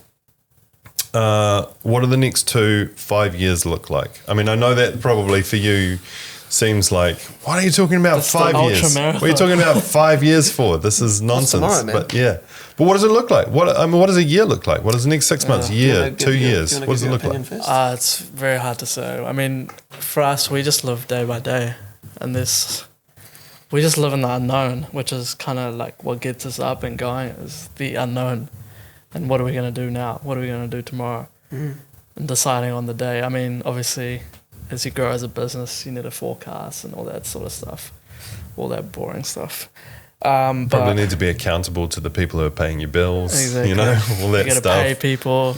what do the next 5 years look like? I mean, I know that probably for you seems like, what are you talking about It's the 5 years? ultramarathon. What are you talking about 5 years for? This is nonsense. tomorrow, man? But yeah. But what does it look like? What does a year look like? What does the next 6 months, year, 2 years? What does it look like? It's very hard to say. I mean, for us, we just live day by day, and we just live in the unknown, which is kind of like what gets us up and going is the unknown. And what are we going to do now? What are we going to do tomorrow? And deciding on the day. I mean, obviously, as you grow as a business, you need a forecast and all that sort of stuff, all that boring stuff. Probably But need to be accountable to the people who are paying your bills, Exactly. all that you got to stuff. pay people.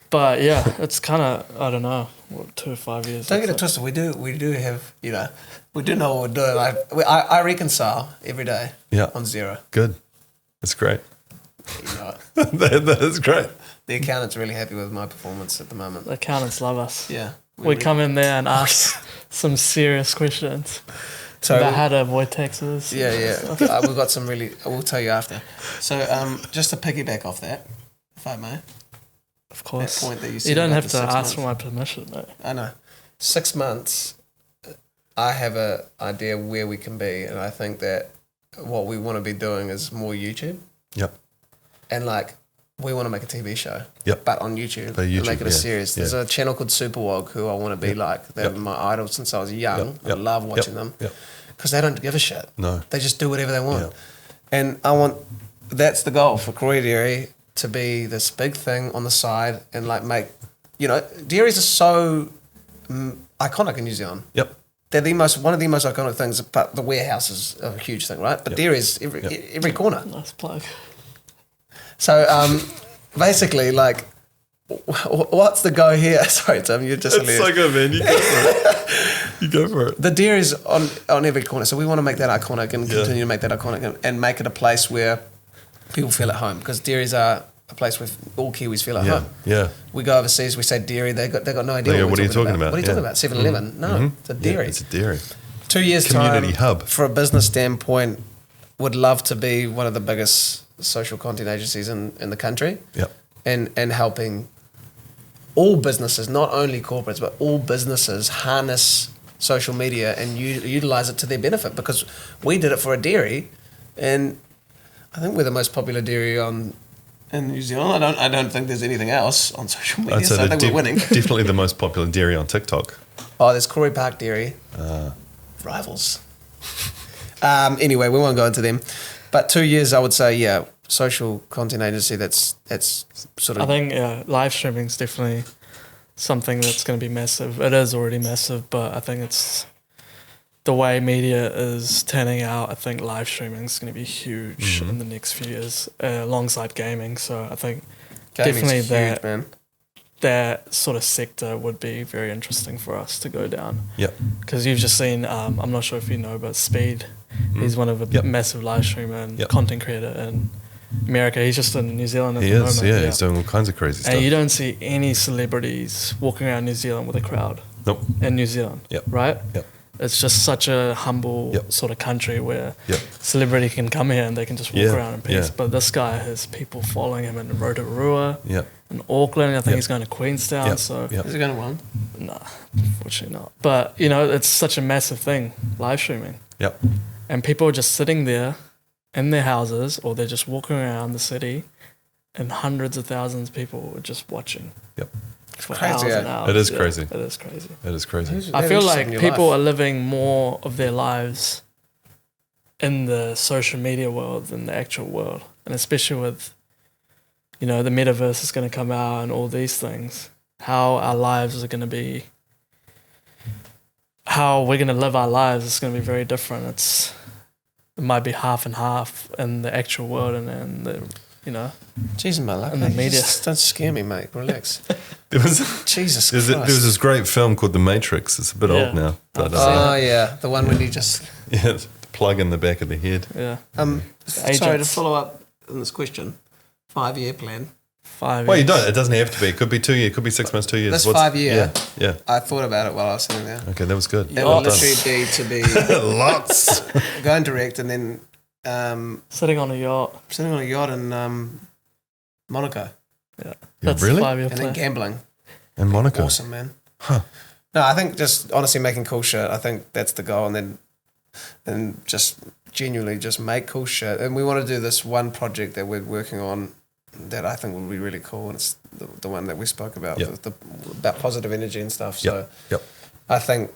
But yeah, it's kind of, I don't know, what, 2 or 5 years. Don't get it looks twisted. We do have, we do know what we're doing. I reconcile every day Yeah. on zero. Good. That's great. You know it. that is great. The accountant's really happy with my performance at the moment. The accountants love us. Yeah. We come in there and ask some serious questions. So about how to avoid taxes. yeah. We've got some really. We'll tell you after. So just to piggyback off that, if I may. Of course. That point that you said You don't about have the to 6 ask months. for my permission, mate. I know. 6 months. I have an idea where we can be, and I think that what we want to be doing is more YouTube. Yep. And like, we want to make a TV show. Yep. But on YouTube. For YouTube, and make it a yeah, series. yeah. There's a channel called Superwog who I want to be like. They're my idol since I was young. I love watching them. Yep. Because they don't give a shit. No. They just do whatever they want. Yeah. And I want, that's the goal for Korea Dairy, to be this big thing on the side and like make, you know, dairies are so iconic in New Zealand. Yep. They're one of the most iconic things, but the warehouse is a huge thing, right? But dairies every corner. Nice plug. So basically, like, what's the go here? Sorry, Tim, you're just It's so good, man. You go for it. You go for it. the dairies on every corner. So we want to make that iconic and continue to make that iconic and make it a place where people feel at home, because dairies are a place where all Kiwis feel at home. Yeah. We go overseas, we say dairy, they got no idea. They go, what "What are you talking about?" What are you talking about? 7-Eleven? No, it's a dairy. Yeah, it's a dairy. 2 years Community time, hub. for a business standpoint, would love to be one of the biggest social content agencies in the country. Yep. And helping all businesses, not only corporates, but all businesses harness social media and utilize it to their benefit, because we did it for a dairy, and I think we're the most popular dairy in New Zealand. I don't think there's anything else on social media, I'd say so I think we're winning. Definitely the most popular dairy on TikTok. Oh, there's Corey Park Dairy. Rivals. Anyway, we won't go into them. But 2 years, I would say, yeah, social content agency, that's sort of... I think live streaming is definitely something that's going to be massive. It is already massive, but I think it's the way media is turning out. I think live streaming is going to be huge in the next few years, alongside gaming. So I think Gaming's definitely huge, man. that sort of sector would be very interesting for us to go down. Yep. Because you've just seen, I'm not sure if you know, but Speed, he's one of a massive live streamer and content creator in America. He's just in New Zealand at the moment. He's doing all kinds of crazy stuff. And you don't see any celebrities walking around New Zealand with a crowd. Nope. In New Zealand, Yep. right? Yep. It's just such a humble sort of country where Yep. celebrity can come here and they can just walk Yeah, around in peace. yeah. But this guy has people following him in Rotorua, Yep. in Auckland. I think Yep. he's going to Queenstown. Yep. So Yep. Is it going to win? nah, unfortunately not. But you know, it's such a massive thing, live streaming, Yep. and people are just sitting there in their houses, or they're just walking around the city, and hundreds of thousands of people are just watching. Yep. For crazy, hours eh? and hours. It is Yeah, crazy. It is crazy. It is crazy. I feel like people are are living more of their lives in the social media world than the actual world. And especially with, you know, the metaverse is going to come out and all these things, how our lives are going to be, how we're going to live our lives is going to be very different. It might be half and half in the actual world and the, you know. Jesus, my luck. And the media. Just don't scare me, mate. Relax. There was Jesus there Christ. was this great film called The Matrix. It's a bit old now. But, Oh, yeah. The one when you just... yeah, the plug in the back of the head. Yeah. Sorry, to Agents. follow up on this question. 5-year plan. 5 Well, you years. don't. It doesn't have to be. It could be 2 years. It could be 6 months, 2 years. This 5 year. Yeah. I thought about it while I was sitting there. Okay, that was good. It Well would done. literally be to be Lots. going direct and then Sitting on a yacht. sitting on a yacht in Monaco Yeah. Yeah, That's really? the 5 year and plan. then gambling. In Monaco. Awesome, man. No, I think just honestly making cool shit. I think that's the goal, and then just genuinely just make cool shit. And we want to do this one project that we're working on that I think will be really cool, and it's the one that we spoke about, Yep. about positive energy and stuff. So Yep. I think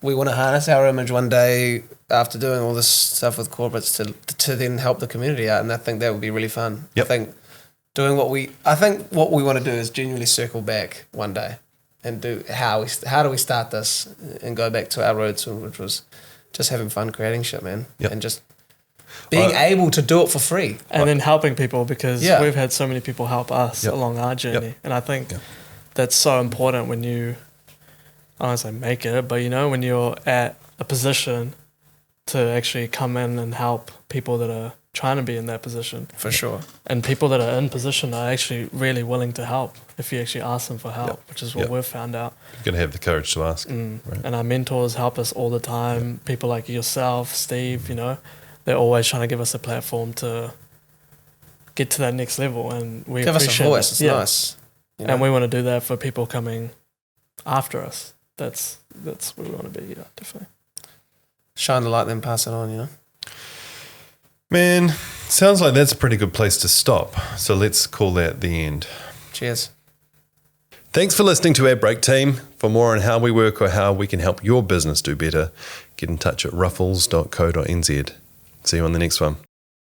we want to harness our image one day after doing all this stuff with corporates to then help the community out, and I think that would be really fun. Yep. I think what we want to do is genuinely circle back one day and do how do we start this and go back to our roots, which was just having fun creating shit, man, Yep. and just being able to do it for free. And then helping people, because Yeah. we've had so many people help us Yep. along our journey. Yep. And I think Yep. that's so important when you, I don't say make it, but you know, when you're at a position to actually come in and help people that are trying to be in that position. For sure. And people that are in position are actually really willing to help if you actually ask them for help, which is what we've found out. You're going to have the courage to ask. Right. And our mentors help us all the time. People like yourself, Steve, they're always trying to give us a platform to get to that next level. And we Give us a appreciate voice. it. It's nice. And we want to do that for people coming after us. That's where we want to be, definitely. Shine the light, then pass it on, Man, sounds like that's a pretty good place to stop. So let's call that the end. Cheers. Thanks for listening to Ad Break Team. For more on how we work or how we can help your business do better, get in touch at ruffles.co.nz. See you on the next one.